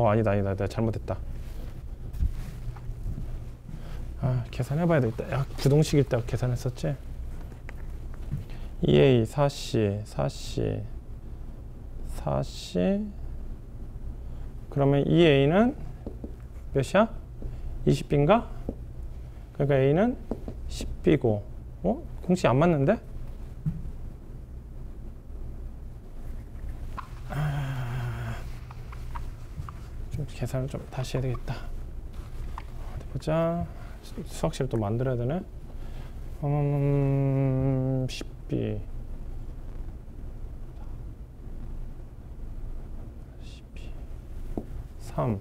Speaker 1: 아니다. 내가 잘못했다. 계산해봐야 되겠다. 야, 부동식일 때 계산했었지? 2A, 4C. 그러면 2A는 몇이야? 20B인가? 그러니까 A는 10B고. 공식 안 맞는데? 좀 계산을 좀 다시 해야 되겠다. 어디 보자. 수학실 또 만들어야 되네. 10B 3,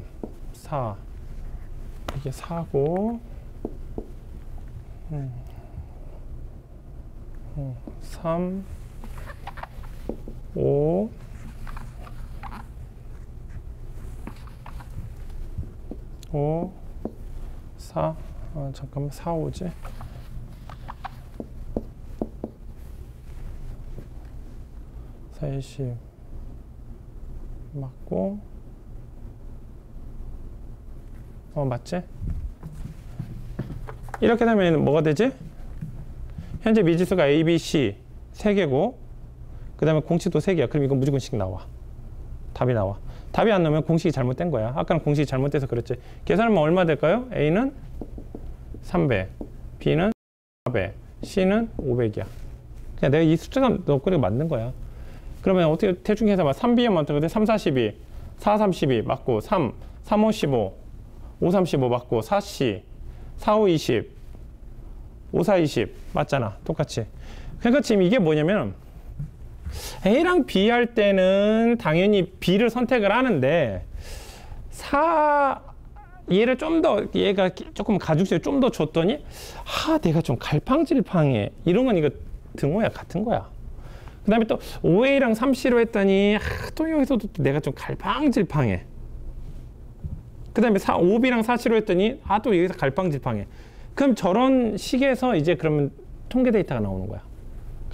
Speaker 1: 4 이게 4고 3, 5 4 잠깐만 4, 5지 40 맞고 맞지? 이렇게 되면 뭐가 되지? 현재 미지수가 A, B, C 3개고 그 다음에 공식도 3개야. 그럼 이건 무조건씩 나와. 답이 나와. 답이 안 나오면 공식이 잘못된 거야. 아까는 공식이 잘못돼서 그랬지. 계산하면 얼마 될까요? A는 300, B는 400, C는 500이야. 그냥 내가 이 숫자가 넣고 맞는 거야. 그러면 어떻게 대충 해서 3B면 어떻게 돼? 3, 42, 4, 32 맞고 3, 3, 5, 15, 5, 3, 15 맞고 4C, 4, 5, 20, 5, 4, 20 맞잖아. 똑같이. 그러니까 지금 이게 뭐냐면 A랑 B 할 때는 당연히 B를 선택을 하는데 얘를 좀 더 얘가 조금 가중치를 좀 더 줬더니 내가 좀 갈팡질팡해. 이런 건 이거 등호야. 같은 거야. 그 다음에 또 5A랑 3C로 했더니 또 여기서도 내가 좀 갈팡질팡해. 그 다음에 5B랑 4C로 했더니 또 여기서 갈팡질팡해. 그럼 저런 식에서 이제 그러면 통계 데이터가 나오는 거야.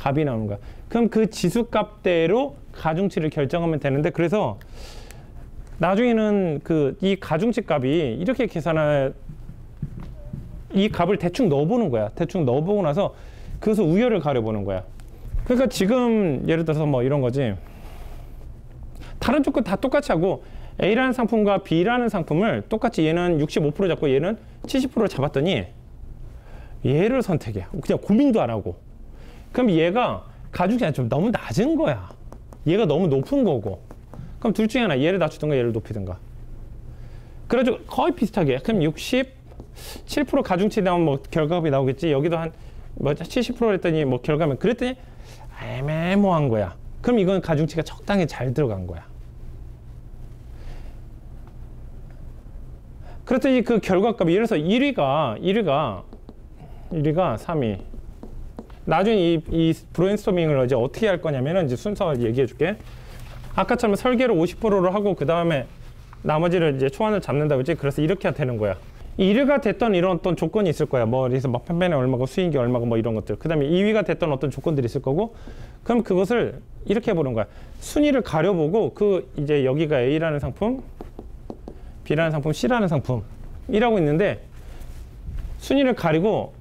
Speaker 1: 값이 나오는 거야. 그럼 그 지수값대로 가중치를 결정하면 되는데, 그래서 나중에는 이 가중치 값이 이렇게 계산할, 이 값을 대충 넣어보는 거야. 대충 넣어보고 나서 그것을 우열을 가려보는 거야. 그러니까 지금 예를 들어서 뭐 이런 거지. 다른 조건 다 똑같이 하고 A라는 상품과 B라는 상품을 똑같이 얘는 65% 잡고 얘는 70%를 잡았더니 얘를 선택해. 그냥 고민도 안 하고. 그럼 얘가 가중치가 좀 너무 낮은 거야. 얘가 너무 높은 거고. 그럼 둘 중에 하나, 얘를 낮추든가 얘를 높이든가. 그래가지고 거의 비슷하게. 그럼 67% 가중치 나오면 뭐 결과값이 나오겠지. 여기도 한 뭐 70% 했더니 뭐 결과면 그랬더니 애매모호한 거야. 그럼 이건 가중치가 적당히 잘 들어간 거야. 그랬더니 그 결과값이, 예를 들어서 1위가 3위. 나중에 이 브레인스토밍을 이제 어떻게 할 거냐면은 이제 순서 얘기해 줄게. 아까처럼 설계를 50%로 하고 그 다음에 나머지를 이제 초안을 잡는다고 했지. 그래서 이렇게 되는 거야. 1위가 됐던 이런 어떤 조건이 있을 거야. 뭐 그래서 막 판매는 얼마고 수익이 얼마고 뭐 이런 것들. 그 다음에 2위가 됐던 어떤 조건들이 있을 거고. 그럼 그것을 이렇게 해보는 거야. 순위를 가려보고 이제 여기가 A라는 상품, B라는 상품, C라는 상품이라고 있는데 순위를 가리고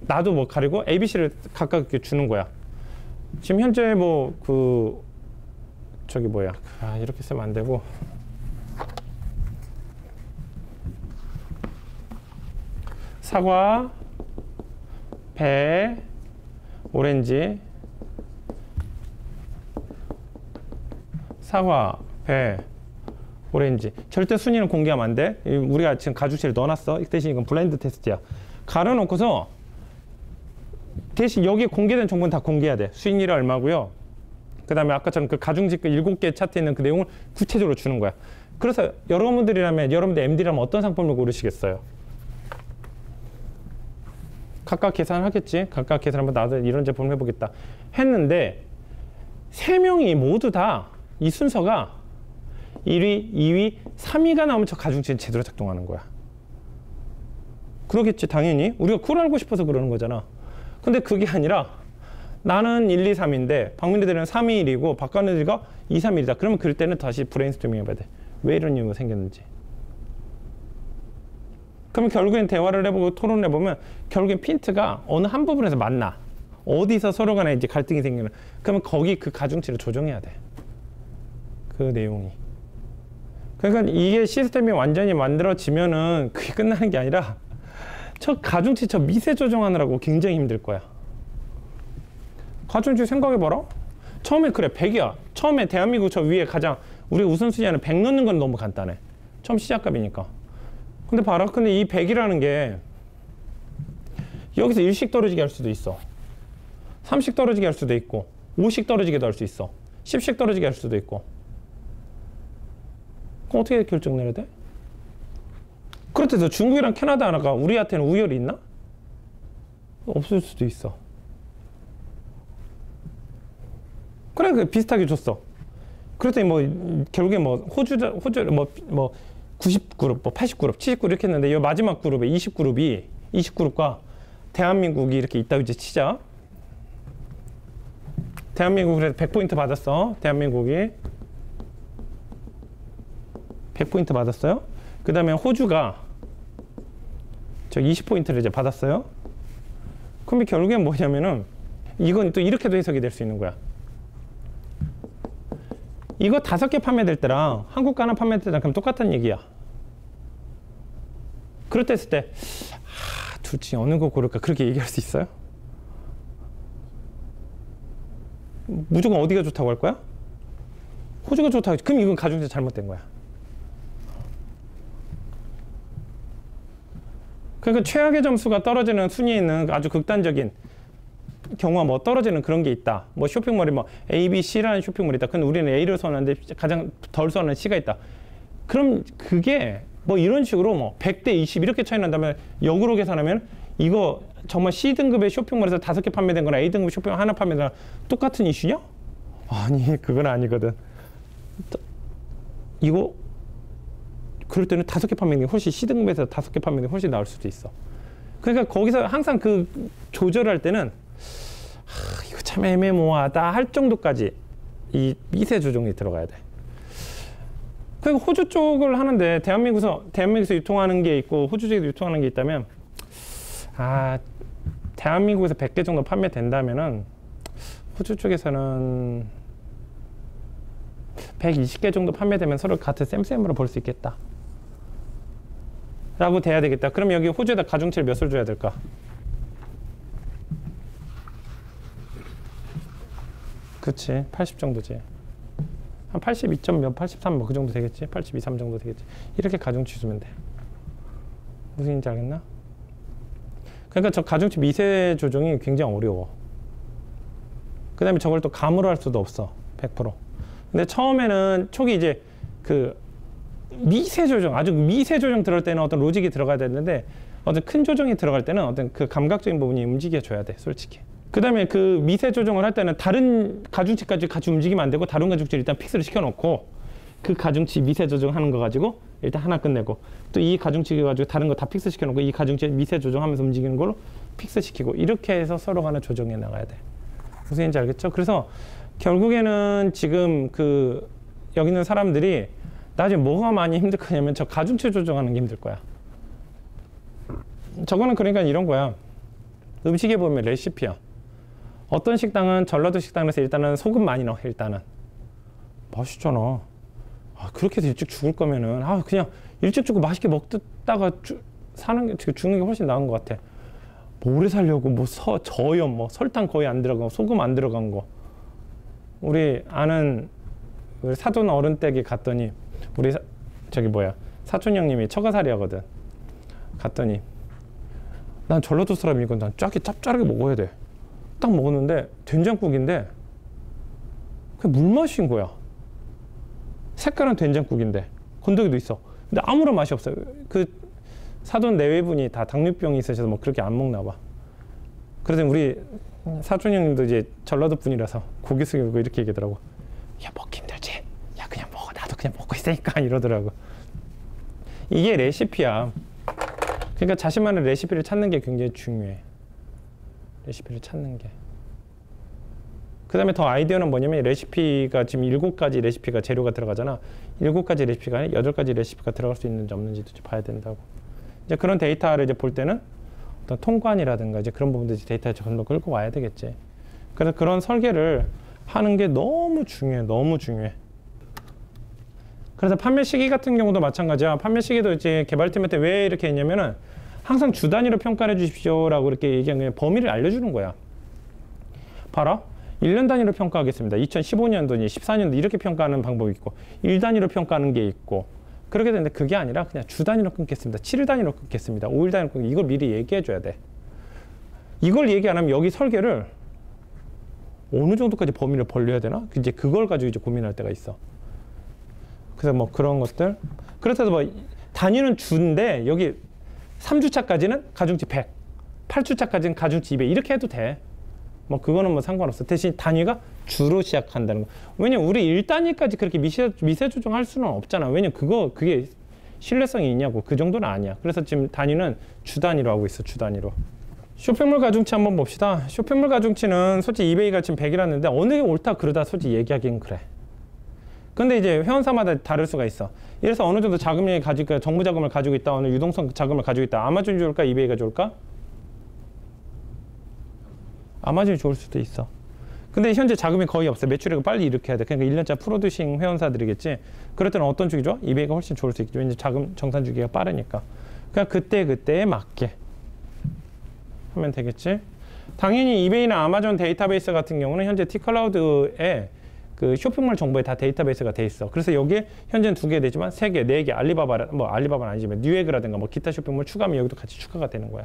Speaker 1: 나도 뭐 가리고 A, B, C를 각각 이렇게 주는 거야. 지금 현재 뭐 저기 뭐야. 이렇게 쓰면 안 되고. 사과, 배, 오렌지, 사과, 배, 오렌지. 절대 순위는 공개하면 안 돼. 우리가 지금 가중치를 넣어놨어. 대신 이건 블라인드 테스트야. 가려놓고서 대신 여기 공개된 정보는 다 공개해야 돼. 수익률이 얼마고요. 그 다음에 아까처럼 그 가중치 7개 차트에 있는 그 내용을 구체적으로 주는 거야. 그래서 여러분들 MD라면 어떤 상품을 고르시겠어요? 각각 계산을 하겠지. 각각 계산하면 나도 이런 제품을 해보겠다 했는데 3명이 모두 다 이 순서가 1위, 2위, 3위가 나오면 저 가중치는 제대로 작동하는 거야. 그러겠지 당연히. 우리가 그걸 알고 싶어서 그러는 거잖아. 근데 그게 아니라 나는 1, 2, 3인데 박민희들은 3위 1위고 박관희들이가 2, 3, 1이다. 그러면 그럴 때는 다시 브레인스토밍 해봐야 돼. 왜 이런 이유가 생겼는지. 그러면 결국엔 대화를 해보고 토론을 해보면 결국엔 핀트가 어느 한 부분에서 만나. 어디서 서로 간에 이제 갈등이 생기는. 그러면 거기 그 가중치를 조정해야 돼. 그 내용이. 그러니까 이게 시스템이 완전히 만들어지면은 그게 끝나는 게 아니라 저 가중치 저 미세 조정하느라고 굉장히 힘들 거야. 가중치 생각해봐라. 처음에 그래 100이야. 처음에 대한민국 저 위에 가장 우리 우선순위 안에 100 넣는 건 너무 간단해. 처음 시작값이니까. 근데 봐라. 근데 이 100이라는 게 여기서 1씩 떨어지게 할 수도 있어. 3씩 떨어지게 할 수도 있고 5씩 떨어지게도 할 수 있어. 10씩 떨어지게 할 수도 있고. 그럼 어떻게 결정 내려야 돼? 그렇대서 중국이랑 캐나다 하나가 우리한테는 우열이 있나? 없을 수도 있어. 그래, 그 비슷하게 줬어. 그랬더니 뭐 결국에 뭐 호주 뭐 90그룹, 뭐 80그룹, 70그룹 이렇게 했는데 이 마지막 그룹에 20그룹과 대한민국이 이렇게 있다고 이제 치자. 대한민국 그래서 100포인트 받았어. 대한민국이 100포인트 받았어요. 그 다음에 호주가 저 20포인트를 이제 받았어요. 그럼 결국엔 뭐냐면은 이건 또 이렇게도 해석이 될 수 있는 거야. 이거 5개 판매될 때랑 한국 거 하나 판매될 때랑 그럼 똑같은 얘기야. 그럴 때 했을 때 둘 중에 어느 거 고를까 그렇게 얘기할 수 있어요? 무조건 어디가 좋다고 할 거야? 호주가 좋다고. 그럼 이건 가중치 잘못된 거야. 그러니까 최악의 점수가 떨어지는 순위에 있는 아주 극단적인 경우가 뭐 떨어지는 그런 게 있다. 뭐 쇼핑몰이 뭐 A, B, C라는 쇼핑몰이 있다. 근데 우리는 A를 선호하는데 가장 덜 선호하는 C가 있다. 그럼 그게 뭐 이런 식으로 뭐 100대 20 이렇게 차이 난다면 역으로 계산하면 이거 정말 C등급의 쇼핑몰에서 5개 판매된 거나 A등급 쇼핑몰 하나 판매된 거나 똑같은 이슈냐? 아니, 그건 아니거든. 이거 그럴 때는 5개 판매는 게 훨씬 C등급에서 5개 판매는 게 훨씬 나을 수도 있어. 그러니까 거기서 항상 그 조절할 때는 이거 참 애매모호하다 할 정도까지 이 미세 조정이 들어가야 돼. 그리고 호주 쪽을 하는데 대한민국에서 유통하는 게 있고 호주 쪽에서 유통하는 게 있다면 대한민국에서 100개 정도 판매된다면은 호주 쪽에서는 120개 정도 판매되면 서로 같은 쌤쌤으로 볼 수 있겠다 라고 돼야 되겠다. 그럼 여기 호주에다 가중치를 몇을 줘야 될까? 그치, 80 정도지. 한 82점 몇, 83 뭐 그 정도 되겠지. 82, 3 정도 되겠지. 이렇게 가중치 주면 돼. 무슨 얘기인지 알겠나? 그러니까 저 가중치 미세 조정이 굉장히 어려워. 그 다음에 저걸 또 감으로 할 수도 없어. 100%. 근데 처음에는 초기 이제 그 미세 조정, 아주 미세 조정 들어갈 때는 어떤 로직이 들어가야 되는데 어떤 큰 조정이 들어갈 때는 어떤 그 감각적인 부분이 움직여줘야 돼, 솔직히. 그 다음에 그 미세 조정을 할 때는 다른 가중치까지 같이 움직이면 안 되고 다른 가중치를 일단 픽스를 시켜놓고 그 가중치 미세 조정하는 거 가지고 일단 하나 끝내고 또 이 가중치 가지고 다른 거 다 픽스 시켜놓고 이 가중치 미세 조정하면서 움직이는 걸로 픽스 시키고 이렇게 해서 서로 간에 조정해 나가야 돼. 무슨 얘기인지 알겠죠? 그래서 결국에는 지금 그 여기 있는 사람들이 나중에 뭐가 많이 힘들 거냐면 저 가중치 조정하는 게 힘들 거야. 저거는 그러니까 이런 거야. 음식에 보면 레시피야. 어떤 식당은 전라도 식당에서 일단은 소금 많이 넣어. 일단은 맛있잖아. 그렇게 해서 일찍 죽을 거면은 그냥 일찍 죽고 맛있게 먹다가 사는 게 죽는 게 훨씬 나은 것 같아. 뭐 오래 살려고 뭐 저염 뭐 설탕 거의 안 들어간 거, 소금 안 들어간 거. 우리 아는 우리 사돈 어른 댁에 갔더니 우리 사촌 형님이 처가살이하거든. 갔더니 난 전라도 사람이니까 난 짭짤하게 먹어야 돼. 딱 먹었는데 된장국인데 그냥 물맛인 거야. 색깔은 된장국인데 건더기도 있어. 근데 아무런 맛이 없어요. 그 사돈 내외분이 다 당뇨병이 있으셔서 뭐 그렇게 안 먹나 봐. 그래서 우리 사촌 형님도 이제 전라도 분이라서 고개 숙이고 이렇게 얘기하더라고. 야, 먹기 힘들지? 야, 그냥 먹어. 나도 그냥 먹고 있으니까 이러더라고. 이게 레시피야. 그러니까 자신만의 레시피를 찾는 게 굉장히 중요해. 레시피를 찾는 게. 그 다음에 더 아이디어는 뭐냐면 레시피가 지금 7가지 레시피가 재료가 들어가잖아. 7가지 레시피가 아니라 8가지 레시피가 들어갈 수 있는지 없는지도 봐야 된다고. 이제 그런 데이터를 이제 볼 때는 어떤 통관이라든가 이제 그런 부분들이 데이터에 전부 끌고 와야 되겠지. 그래서 그런 설계를 하는 게 너무 중요해. 너무 중요해. 그래서 판매 시기 같은 경우도 마찬가지야. 판매 시기도 이제 개발팀한테 왜 이렇게 했냐면은 항상 주 단위로 평가해 주십시오라고 이렇게 얘기한 게 범위를 알려주는 거야. 봐라. 1년 단위로 평가하겠습니다. 2015년도니 14년도 이렇게 평가하는 방법이 있고 1 단위로 평가하는 게 있고 그렇게 되는데 그게 아니라 그냥 주 단위로 끊겠습니다. 7일 단위로 끊겠습니다. 5일 단위로 끊겠습니다. 이걸 미리 얘기해 줘야 돼. 이걸 얘기 안 하면 여기 설계를 어느 정도까지 범위를 벌려야 되나? 이제 그걸 가지고 이제 고민할 때가 있어. 그래서 뭐 그런 것들. 그래서 뭐 단위는 주인데 여기 3주차까지는 가중치 100, 8주차까지는 가중치 200 이렇게 해도 돼. 뭐 그거는 뭐 상관없어. 대신 단위가 주로 시작한다는 거. 왜냐면 우리 1단위까지 그렇게 미세 조정할 수는 없잖아. 왜냐면 그게 신뢰성이 있냐고. 그 정도는 아니야. 그래서 지금 단위는 주 단위로 하고 있어. 주 단위로. 쇼핑몰 가중치 한번 봅시다. 쇼핑몰 가중치는 솔직히 이베이가 지금 100이라는데 어느 게 옳다 그러다 솔직히 얘기하기는 그래. 근데 이제 회원사마다 다를 수가 있어. 이래서 어느 정도 자금력이 가지고 정부 자금을 가지고 있다. 어느 유동성 자금을 가지고 있다. 아마존이 좋을까? 이베이가 좋을까? 아마존이 좋을 수도 있어. 근데 현재 자금이 거의 없어. 매출액을 빨리 일으켜야 돼. 그러니까 1년짜 프로듀싱 회원사들이겠지. 그럴 때는 어떤 주기 좋아? 이베이가 훨씬 좋을 수 있겠죠. 왠지 자금 정산 주기가 빠르니까. 그러니까 그때에 맞게 하면 되겠지. 당연히 이베이나 아마존 데이터베이스 같은 경우는 현재 티클라우드에 그 쇼핑몰 정보에 다 데이터베이스가 돼 있어. 그래서 여기에 현재는 2개 되지만 3개, 4개, 알리바바는 아니지만 뉴에그라든가 뭐 기타 쇼핑몰 추가하면 여기도 같이 추가가 되는 거야.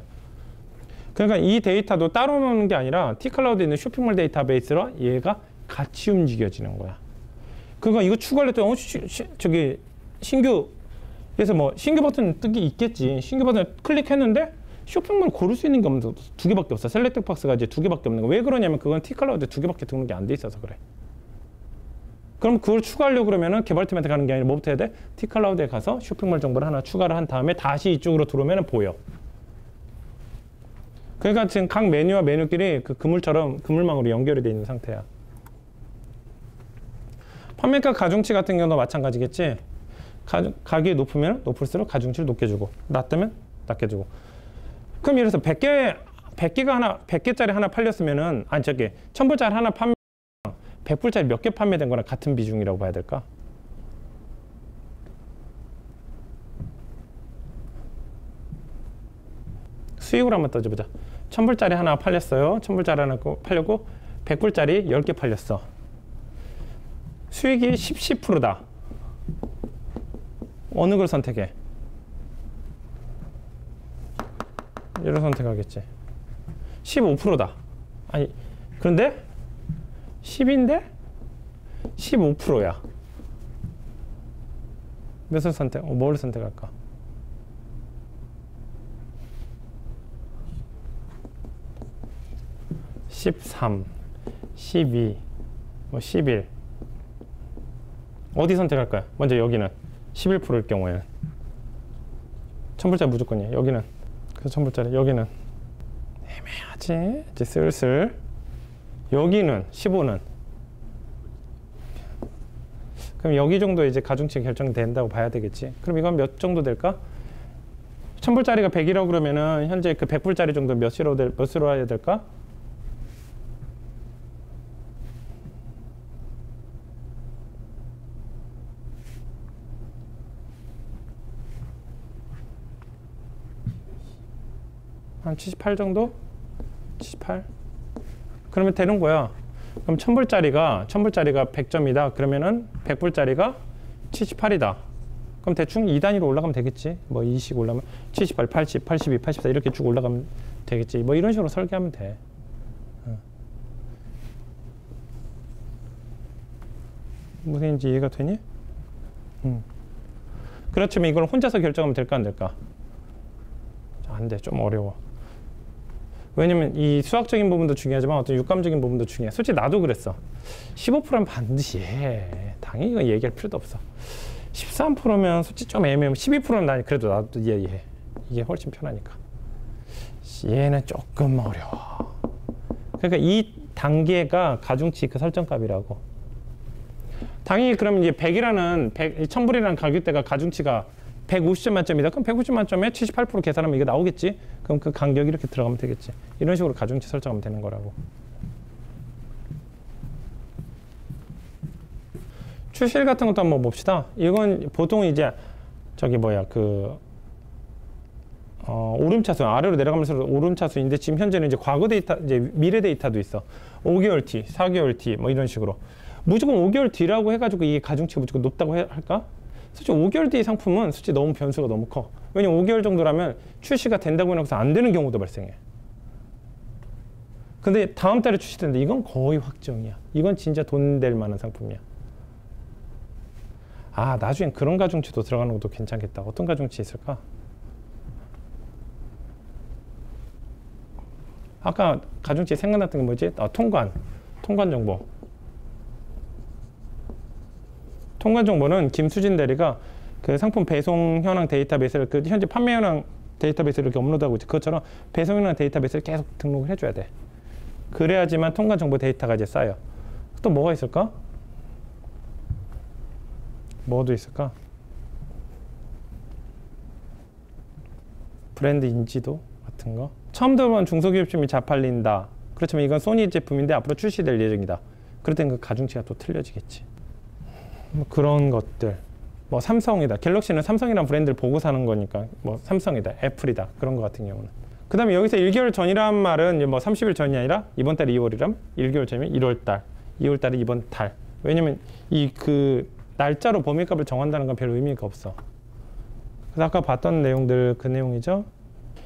Speaker 1: 그러니까 이 데이터도 따로 놓는 게 아니라 티클라우드에 있는 쇼핑몰 데이터베이스로 얘가 같이 움직여지는 거야. 그러니까 이거 추가할 때 저기 신규 그래서 뭐 신규 버튼 뜨기 있겠지. 신규 버튼 클릭했는데 쇼핑몰 고를 수 있는 게 없는 2개밖에 없어. 셀렉트 박스가 이제 2개밖에 없는 거. 왜 그러냐면 그건 티클라우드에 2개밖에 등록이 안 돼 있어서 그래. 그럼 그걸 추가하려고 그러면은 개발팀한테 가는 게 아니라 뭐부터 해야 돼? 티클라우드에 가서 쇼핑몰 정보를 하나 추가를 한 다음에 다시 이쪽으로 들어오면 보여. 그러니까 지금 각 메뉴와 메뉴끼리 그 그물처럼 그물망으로 연결이 돼 있는 상태야. 판매가 가중치 같은 경우도 마찬가지겠지. 가격이 높으면 높을수록 가중치를 높게 주고, 낮다면 낮게 주고. 그럼 예를 들어서 100개짜리 하나 팔렸으면은, 아니, 1000불짜리 하나 판매, 100불짜리 몇 개 판매된 거랑 같은 비중이라고 봐야 될까? 수익으로 한번 따져보자. 1000불짜리 하나 팔렸어요. 1000불짜리 하나 팔렸고, 100불짜리 10개 팔렸어. 수익이 10%다. 어느 걸 선택해? 얘를 선택하겠지. 15%다. 아니, 그런데 10인데 15%야. 몇을 선택? 뭘 선택할까? 13, 12, 11. 어디 선택할 거야? 먼저 여기는 11%일 경우에는 1000불짜리 무조건이야. 여기는 그래서 1000불짜리, 여기는 애매하지. 이제 슬슬 여기는 15는 그럼 여기 정도 이제 가중치 결정된다고 봐야 되겠지. 그럼 이건 몇 정도 될까? 1000불짜리가 100이라고 그러면은 현재 그 100불짜리 정도 몇으로 해야 될까? 한 78 정도? 78? 그러면 되는 거야. 그럼 1000불짜리가 100점이다. 그러면은 100불짜리가 78이다. 그럼 대충 2단위로 올라가면 되겠지. 뭐 2씩 올라가면 78, 80, 82, 84 이렇게 쭉 올라가면 되겠지. 뭐 이런 식으로 설계하면 돼. 무슨 얘기인지 이해가 되니? 그렇지만 이걸 혼자서 결정하면 될까 안 될까? 안 돼. 좀 어려워. 왜냐면 이 수학적인 부분도 중요하지만 어떤 육감적인 부분도 중요해. 솔직히 나도 그랬어. 15%는 반드시 해. 당연히 이건 얘기할 필요도 없어. 13%면 솔직히 좀 애매하면 12%는 난 그래도 나도 이해해. 이게 훨씬 편하니까. 얘는 조금 어려워. 그러니까 이 단계가 가중치 그 설정값이라고. 당연히 그러면 이제 1000불이라는 가격대가 가중치가 150점 만점이다. 그럼 150점 만점에 78% 계산하면 이게 나오겠지. 그럼 그 간격이 이렇게 들어가면 되겠지. 이런 식으로 가중치 설정하면 되는 거라고. 추실 같은 것도 한번 봅시다. 이건 보통 이제 오름차수, 아래로 내려가면서 오름차수인데 지금 현재는 이제 과거 데이터, 이제 미래 데이터도 있어. 5개월 뒤, 4개월 뒤, 뭐 이런 식으로. 무조건 5개월 뒤라고 해가지고 이게 가중치가 무조건 높다고 할까? 솔직히 5개월 뒤 상품은 솔직히 너무 변수가 너무 커. 왜냐면 5개월 정도라면 출시가 된다고 해놓고서 안 되는 경우도 발생해. 근데 다음 달에 출시되는데 이건 거의 확정이야. 이건 진짜 돈 될 만한 상품이야. 아, 나중엔 그런 가중치도 들어가는 것도 괜찮겠다. 어떤 가중치 있을까? 아까 가중치 생각났던 게 뭐지? 통관 정보. 통관 정보는 김수진 대리가 그 상품 배송 현황 데이터베이스를 그 현재 판매 현황 데이터베이스를 이렇게 업로드하고 있지. 그것처럼 배송 현황 데이터베이스를 계속 등록을 해줘야 돼. 그래야지만 통관 정보 데이터가 이제 쌓여. 또 뭐가 있을까? 뭐도 있을까? 브랜드 인지도 같은 거. 처음 들어본 중소기업 제품이 잘 팔린다. 그렇지만 이건 소니 제품인데 앞으로 출시될 예정이다. 그럴 땐 그 가중치가 또 틀려지겠지. 뭐 그런 것들. 뭐 삼성이다. 갤럭시는 삼성이라는 브랜드를 보고 사는 거니까 뭐 삼성이다, 애플이다. 그런 거 같은 경우는. 그 다음에 여기서 1개월 전이란 말은 뭐 30일 전이 아니라 이번 달이 2월이라면 1개월 전이면 1월 달, 2월 달이 이번 달. 왜냐면 이 그 날짜로 범위값을 정한다는 건 별 의미가 없어. 그래서 아까 봤던 내용들 그 내용이죠.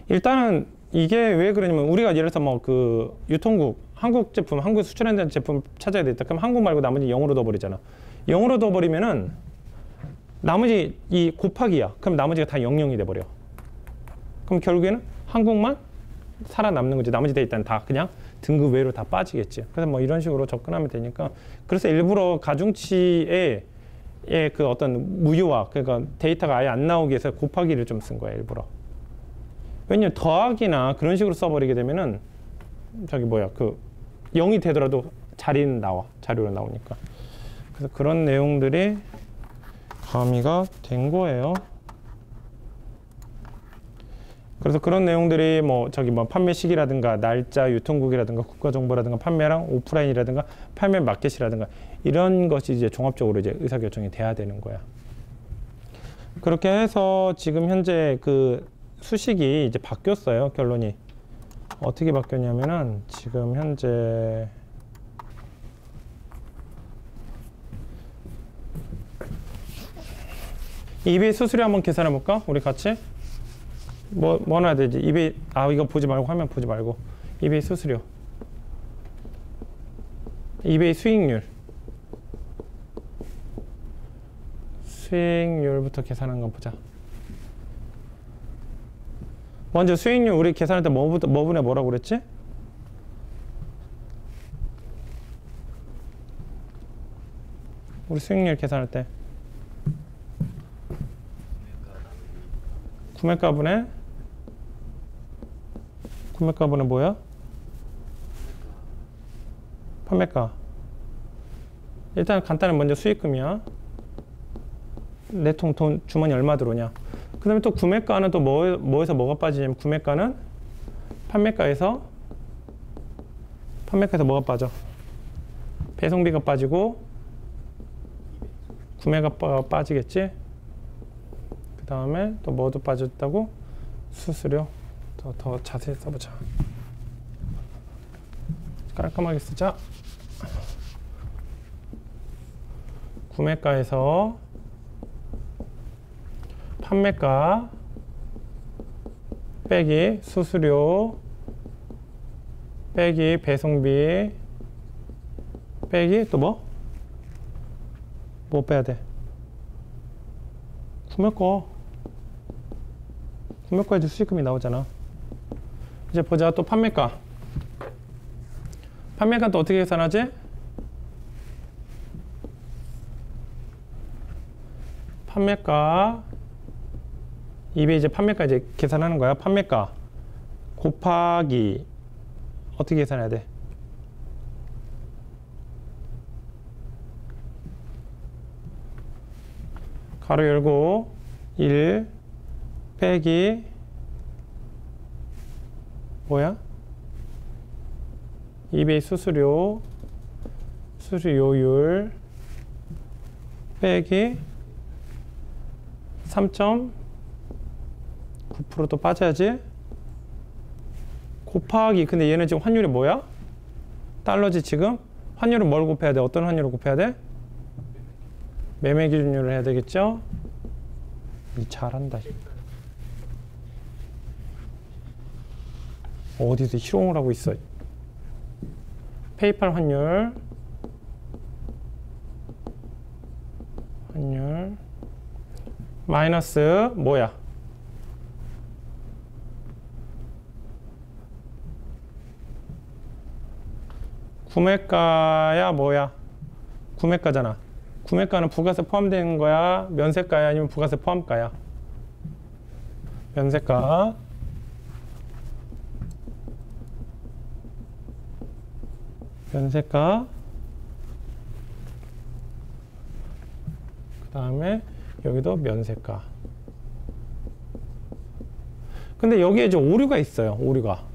Speaker 1: 일단은 이게 왜 그러냐면 우리가 예를 들어서 뭐 그 유통국, 한국 제품, 한국 수출하는 제품 찾아야 되겠다. 그럼 한국 말고 나머지 영어로 넣어버리잖아. 영어로 넣어버리면은 나머지 이 곱하기야. 그럼 나머지가 다 00이 돼버려. 그럼 결국에는 한국만 살아남는 거지. 나머지 데이터는 다 그냥 등급 외로 다 빠지겠지. 그래서 뭐 이런 식으로 접근하면 되니까. 그래서 일부러 가중치의 그 어떤 무효화, 그러니까 데이터가 아예 안 나오기 위해서 곱하기를 좀 쓴 거야, 일부러. 왜냐면 더하기나 그런 식으로 써버리게 되면은 저기 뭐야 그 0이 되더라도 자리는 나와. 자료로 나오니까. 그래서 그런 내용들이 가미가 된 거예요. 그래서 그런 내용들이 뭐 저기 뭐 판매 시기라든가 날짜, 유통국이라든가 국가정보라든가 판매량, 오프라인이라든가 판매 마켓이라든가 이런 것이 이제 종합적으로 이제 의사결정이 돼야 되는 거야. 그렇게 해서 지금 현재 그 수식이 이제 바뀌었어요. 결론이 어떻게 바뀌었냐면은 지금 현재 EBA 수수료 한번 계산해 볼까? 우리 같이 뭐 넣어야 되지? EBA 이거 보지 말고 화면 보지 말고 EBA 수수료, EBA 수익률부터 계산한 거 보자. 먼저 수익률 우리 계산할 때 뭐분에 뭐라고 그랬지? 우리 수익률 계산할 때 구매가분에 뭐야? 판매가. 일단 간단히 먼저 수익금이야. 내 돈 주머니 얼마 들어오냐. 그 다음에 또 구매가는 또 뭐에서 뭐가 빠지냐면 구매가는 판매가에서 뭐가 빠져? 배송비가 빠지고 구매가 빠지겠지? 그 다음에 또 뭐도 빠졌다고? 수수료. 더 자세히 써보자. 깔끔하게 쓰자. 구매가에서 판매가 빼기 수수료 빼기 배송비 빼기 또 뭐? 뭐 빼야 돼? 구매가에 수익금이 나오잖아. 이제 보자. 또 판매가. 판매가 또 어떻게 계산하지? 판매가 입에 이제 판매가 이제 계산하는 거야. 판매가 곱하기 어떻게 계산해야 돼? 가로 열고 1 빼기 뭐야? 이베이 수수료율 빼기 3.9%또 빠져야지. 곱하기 근데 얘는 지금 환율이 뭐야? 달러지 지금? 환율은 뭘 곱해야 돼? 어떤 환율을 곱해야 돼? 매매 기준율을 해야 되겠죠? 잘한다. 어디서 희롱을 하고 있어. 페이팔 환율 마이너스 뭐야? 구매가야 뭐야? 구매가잖아. 구매가는 부가세 포함되는 거야? 면세가야? 아니면 부가세 포함가야? 면세가. 면세가. 그 다음에 여기도 면세가. 근데 여기에 이제 오류가 있어요. 오류가.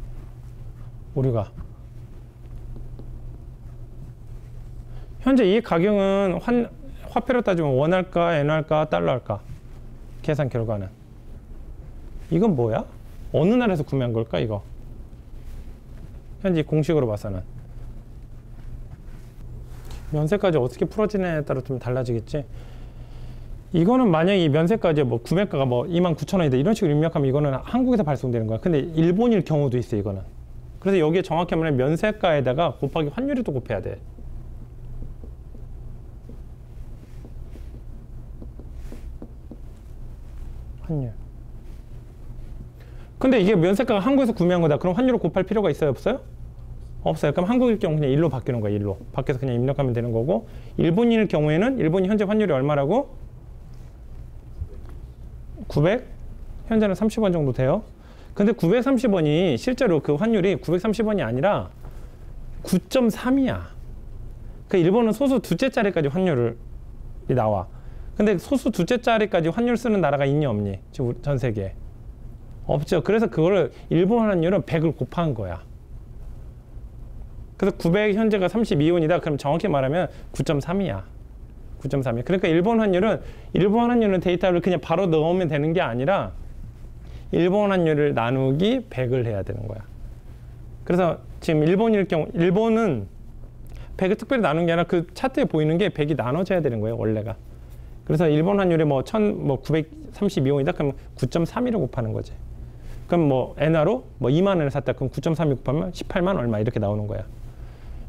Speaker 1: 현재 이 가격은 화폐로 따지면 원할까, 엔화할까, 달러할까? 계산 결과는. 이건 뭐야? 어느 나라에서 구매한 걸까, 이거? 현재 공식으로 봐서는. 면세까지 어떻게 풀어지냐에 따라 좀 달라지겠지. 이거는 만약에 이 면세까지 뭐 구매가가 뭐 29,000원이다 이런 식으로 입력하면 이거는 한국에서 발송되는 거야. 근데 일본일 경우도 있어, 이거는. 그래서 여기에 정확히 하면 면세가에다가 곱하기 환율이 또 곱해야 돼. 환율. 근데 이게 면세가가 한국에서 구매한 거다. 그럼 환율을 곱할 필요가 있어요, 없어요? 없어요. 그럼 한국일 경우 그냥 1로 바뀌는 거야, 1로. 밖에서 그냥 입력하면 되는 거고, 일본인일 경우에는 일본이 현재 환율이 얼마라고? 900? 현재는 30원 정도 돼요. 근데 930원이 실제로 그 환율이 930원이 아니라 9.3이야. 그 일본은 소수 두째 자리까지 환율이 나와. 근데 소수 두째 자리까지 환율 쓰는 나라가 있니 없니? 지금 전 세계에. 없죠. 그래서 그거를 일본 환율은 100을 곱한 거야. 그래서 900 현재가 32원이다. 그럼 정확히 말하면 9.3이야. 9.3이야. 그러니까 일본 환율은 데이터를 그냥 바로 넣으면 되는 게 아니라 일본 환율을 나누기 100을 해야 되는 거야. 그래서 지금 일본일 경우, 일본은 100을 특별히 나눈 게 아니라 그 차트에 보이는 게 100이 나눠져야 되는 거예요, 원래가. 그래서 일본 환율이 뭐 932원이다. 그럼 9.3으로 곱하는 거지. 그럼 뭐 엔화로 뭐 2만 원을 샀다. 그럼 9.3이 곱하면 18만 얼마 이렇게 나오는 거야.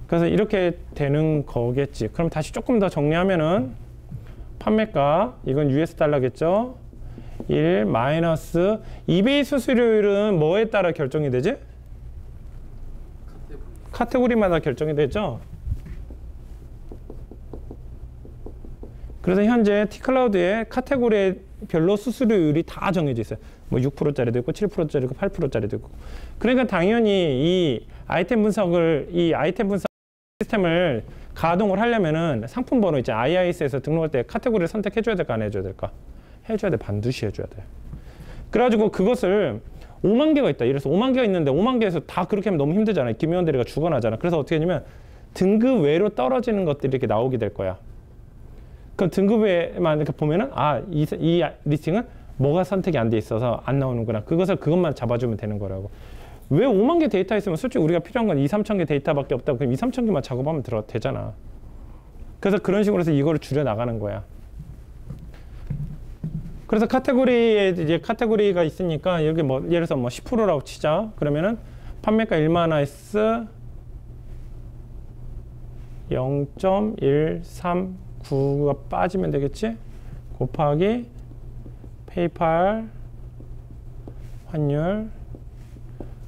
Speaker 1: 그래서 이렇게 되는 거겠지. 그럼 다시 조금 더 정리하면은 판매가, 이건 US 달러겠죠. 1 마이너스 이베이 수수료율은 뭐에 따라 결정이 되지? 카테고리마다 결정이 되죠. 그래서 현재 T클라우드에 카테고리 별로 수수료율이 다 정해져 있어요. 뭐 6%짜리도 있고 7%짜리도 있고 8%짜리도 있고. 그러니까 당연히 이 아이템 분석 시스템을 가동을 하려면은 상품 번호 있잖아. IIS에서 등록할 때 카테고리를 선택해줘야 될까 안 해줘야 될까? 해줘야 돼. 반드시 해줘야 돼. 그래가지고 그것을 5만 개가 있다. 이래서 5만 개가 있는데 5만 개에서 다 그렇게 하면 너무 힘들잖아요. 김의원 대리가 죽어나잖아. 그래서 어떻게 하냐면 등급 외로 떨어지는 것들이 이렇게 나오게 될 거야. 그럼 등급 외만 이렇게 보면은 이 리스팅은 뭐가 선택이 안 돼 있어서 안 나오는구나. 그것만 잡아주면 되는 거라고. 왜 5만 개 데이터 있으면 솔직히 우리가 필요한 건 2, 3천 개 데이터밖에 없다고. 그럼 2, 3천 개만 작업하면 되잖아. 그래서 그런 식으로 해서 이거를 줄여 나가는 거야. 그래서 카테고리가 있으니까 여기 뭐 예를 들어서 뭐 10%라고 치자. 그러면은 판매가 1만 IS 0.139가 빠지면 되겠지? 곱하기 페이팔 환율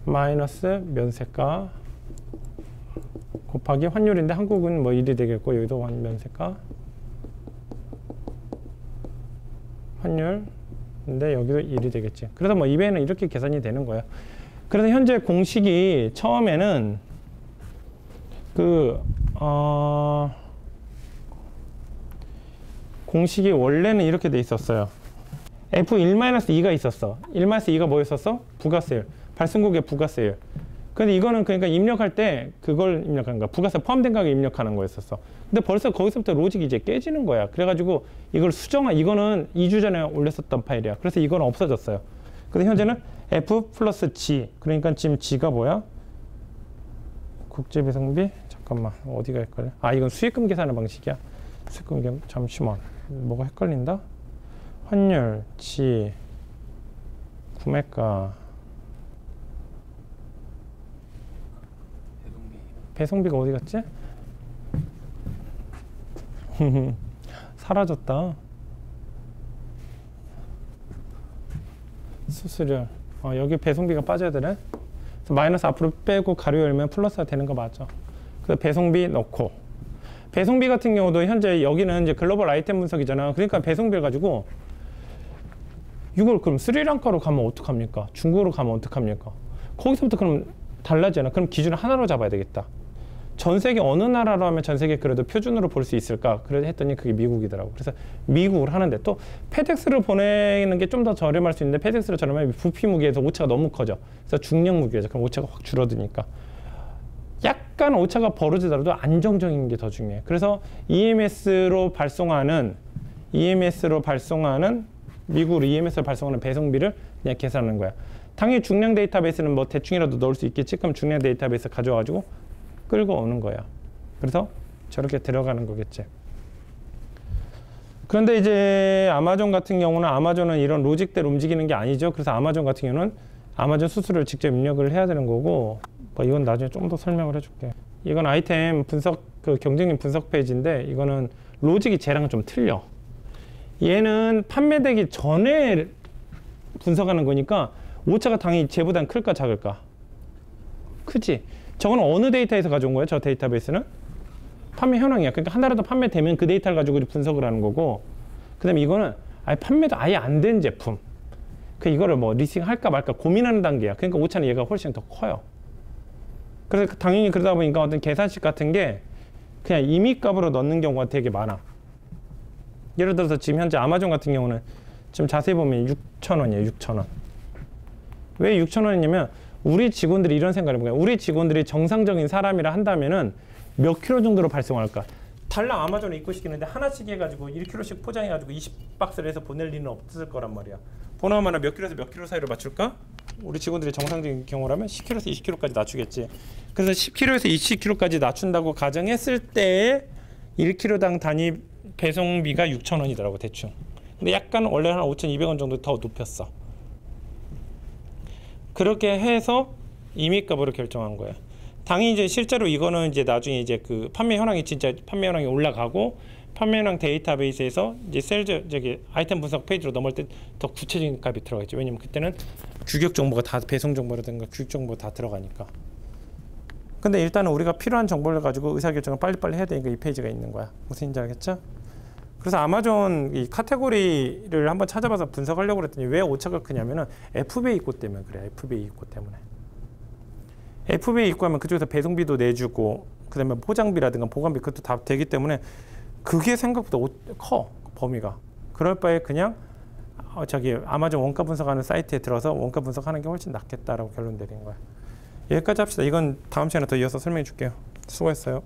Speaker 1: 마이너스 면세가 곱하기 환율인데 한국은 뭐 1이 되겠고 여기도 면세가 환율인데 여기도 1이 되겠지. 그래서 뭐 이베이는 이렇게 계산이 되는 거예요. 그래서 현재 공식이 처음에는 공식이 원래는 이렇게 돼 있었어요. F1-2가 있었어. 1-2가 뭐였었어? 부가세율. 발송국의 부가세율. 근데 이거는 그러니까 입력할 때 그걸 입력하는 거야. 부가세 포함된 가격 입력하는 거였었어. 근데 벌써 거기서부터 로직이 이제 깨지는 거야. 그래가지고 이걸 이거는 2주 전에 올렸었던 파일이야. 그래서 이거는 없어졌어요. 근데 현재는 F 플러스 G. 그러니까 지금 G가 뭐야? 국제배송비? 잠깐만. 어디가 헷갈려? 이건 수익금 계산의 방식이야. 수익금 잠시만. 뭐가 헷갈린다? 환율, G, 구매가, 배송비가 어디 갔지? 사라졌다. 수수료. 여기 배송비가 빠져야 되네. 그래서 마이너스 앞으로 빼고 가로 열면 플러스가 되는 거 맞죠? 그래서 배송비 넣고. 배송비 같은 경우도 현재 여기는 이제 글로벌 아이템 분석이잖아. 그러니까 배송비를 가지고 이걸 그럼 스리랑카로 가면 어떡합니까? 중국으로 가면 어떡합니까? 거기서부터 그럼 달라지잖아. 그럼 기준을 하나로 잡아야 되겠다. 전 세계 어느 나라로 하면 전 세계 그래도 표준으로 볼 수 있을까? 그래서 했더니 그게 미국이더라고. 그래서 미국을 하는데 또 페덱스를 보내는 게 좀 더 저렴할 수 있는데 페덱스를 저렴하면 부피 무게에서 오차가 너무 커져. 그래서 중량 무게죠. 그럼 오차가 확 줄어드니까. 약간 오차가 벌어지더라도 안정적인 게 더 중요해. 그래서 EMS로 발송하는 미국으로 EMS로 발송하는 배송비를 그냥 계산하는 거야. 당연히 중량 데이터베이스는 뭐 대충이라도 넣을 수 있겠지. 그럼 중량 데이터베이스 가져와가지고 끌고 오는 거야. 그래서 저렇게 들어가는 거겠지. 그런데 이제 아마존 같은 경우는 아마존은 이런 로직대로 움직이는 게 아니죠. 그래서 아마존 같은 경우는 아마존 수수료를 직접 입력을 해야 되는 거고, 뭐 이건 나중에 좀 더 설명을 해줄게. 이건 아이템 분석, 그 경쟁력 분석 페이지인데 이거는 로직이 쟤랑은 좀 틀려. 얘는 판매되기 전에 분석하는 거니까 오차가 당연히 쟤보다는 클까 작을까? 크지? 저거는 어느 데이터에서 가져온 거예요? 저 데이터베이스는? 판매 현황이야. 그러니까 하나라도 판매되면 그 데이터를 가지고 분석을 하는 거고, 그 다음에 이거는 판매도 아예 안 된 제품. 그 이거를 뭐 리스팅 할까 말까 고민하는 단계야. 그러니까 오차는 얘가 훨씬 더 커요. 그래서 당연히 그러다 보니까 어떤 계산식 같은 게 그냥 임의값으로 넣는 경우가 되게 많아. 예를 들어서 지금 현재 아마존 같은 경우는 지금 자세히 보면 6,000원이에요. 6,000원. 왜 6,000원이냐면 우리 직원들이 이런 생각을 해보면 우리 직원들이 정상적인 사람이라 한다면은 몇 킬로 정도로 발송할까? 달랑 아마존에 입고 시키는데 하나씩 해가지고 1kg씩 포장해가지고 20박스를 해서 보낼 리는 없을 거란 말이야. 보나마나 몇 킬로에서 몇 킬로 사이로 맞출까? 우리 직원들이 정상적인 경우라면 10킬로에서 20킬로까지 낮추겠지. 그래서 10킬로에서 20킬로까지 낮춘다고 가정했을 때 1킬로당 단위 배송비가 6,000원이더라고 대충. 근데 약간 원래 한 5,200원 정도 더 높였어. 그렇게 해서 임의값으로 결정한 거야. 당연히 이제 실제로 이거는 이제 나중에 이제 그 판매 현황이 진짜 판매 현황이 올라가고 판매 현황 데이터베이스에서 이제 셀즈 저기 아이템 분석 페이지로 넘어올 때 더 구체적인 값이 들어가겠죠. 왜냐면 그때는 규격 정보가 다 배송 정보라든가 규격 정보 다 들어가니까. 근데 일단은 우리가 필요한 정보를 가지고 의사결정을 빨리빨리 해야 되니까 이 페이지가 있는 거야. 무슨인지 알겠죠? 그래서 아마존 이 카테고리를 한번 찾아봐서 분석하려고 그랬더니 왜 오차가 크냐면은 FBA 입고 때문에 그래. FBA 입고 때문에. FBA 입고 하면 그쪽에서 배송비도 내주고 그다음에 포장비라든가 보관비 그것도 다 되기 때문에 그게 생각보다 커 범위가. 그럴 바에 그냥 저기 아마존 원가 분석하는 사이트에 들어서 원가 분석하는 게 훨씬 낫겠다라고 결론 내린 거야. 여기까지 합시다. 이건 다음 시간에 더 이어서 설명해 줄게요. 수고했어요.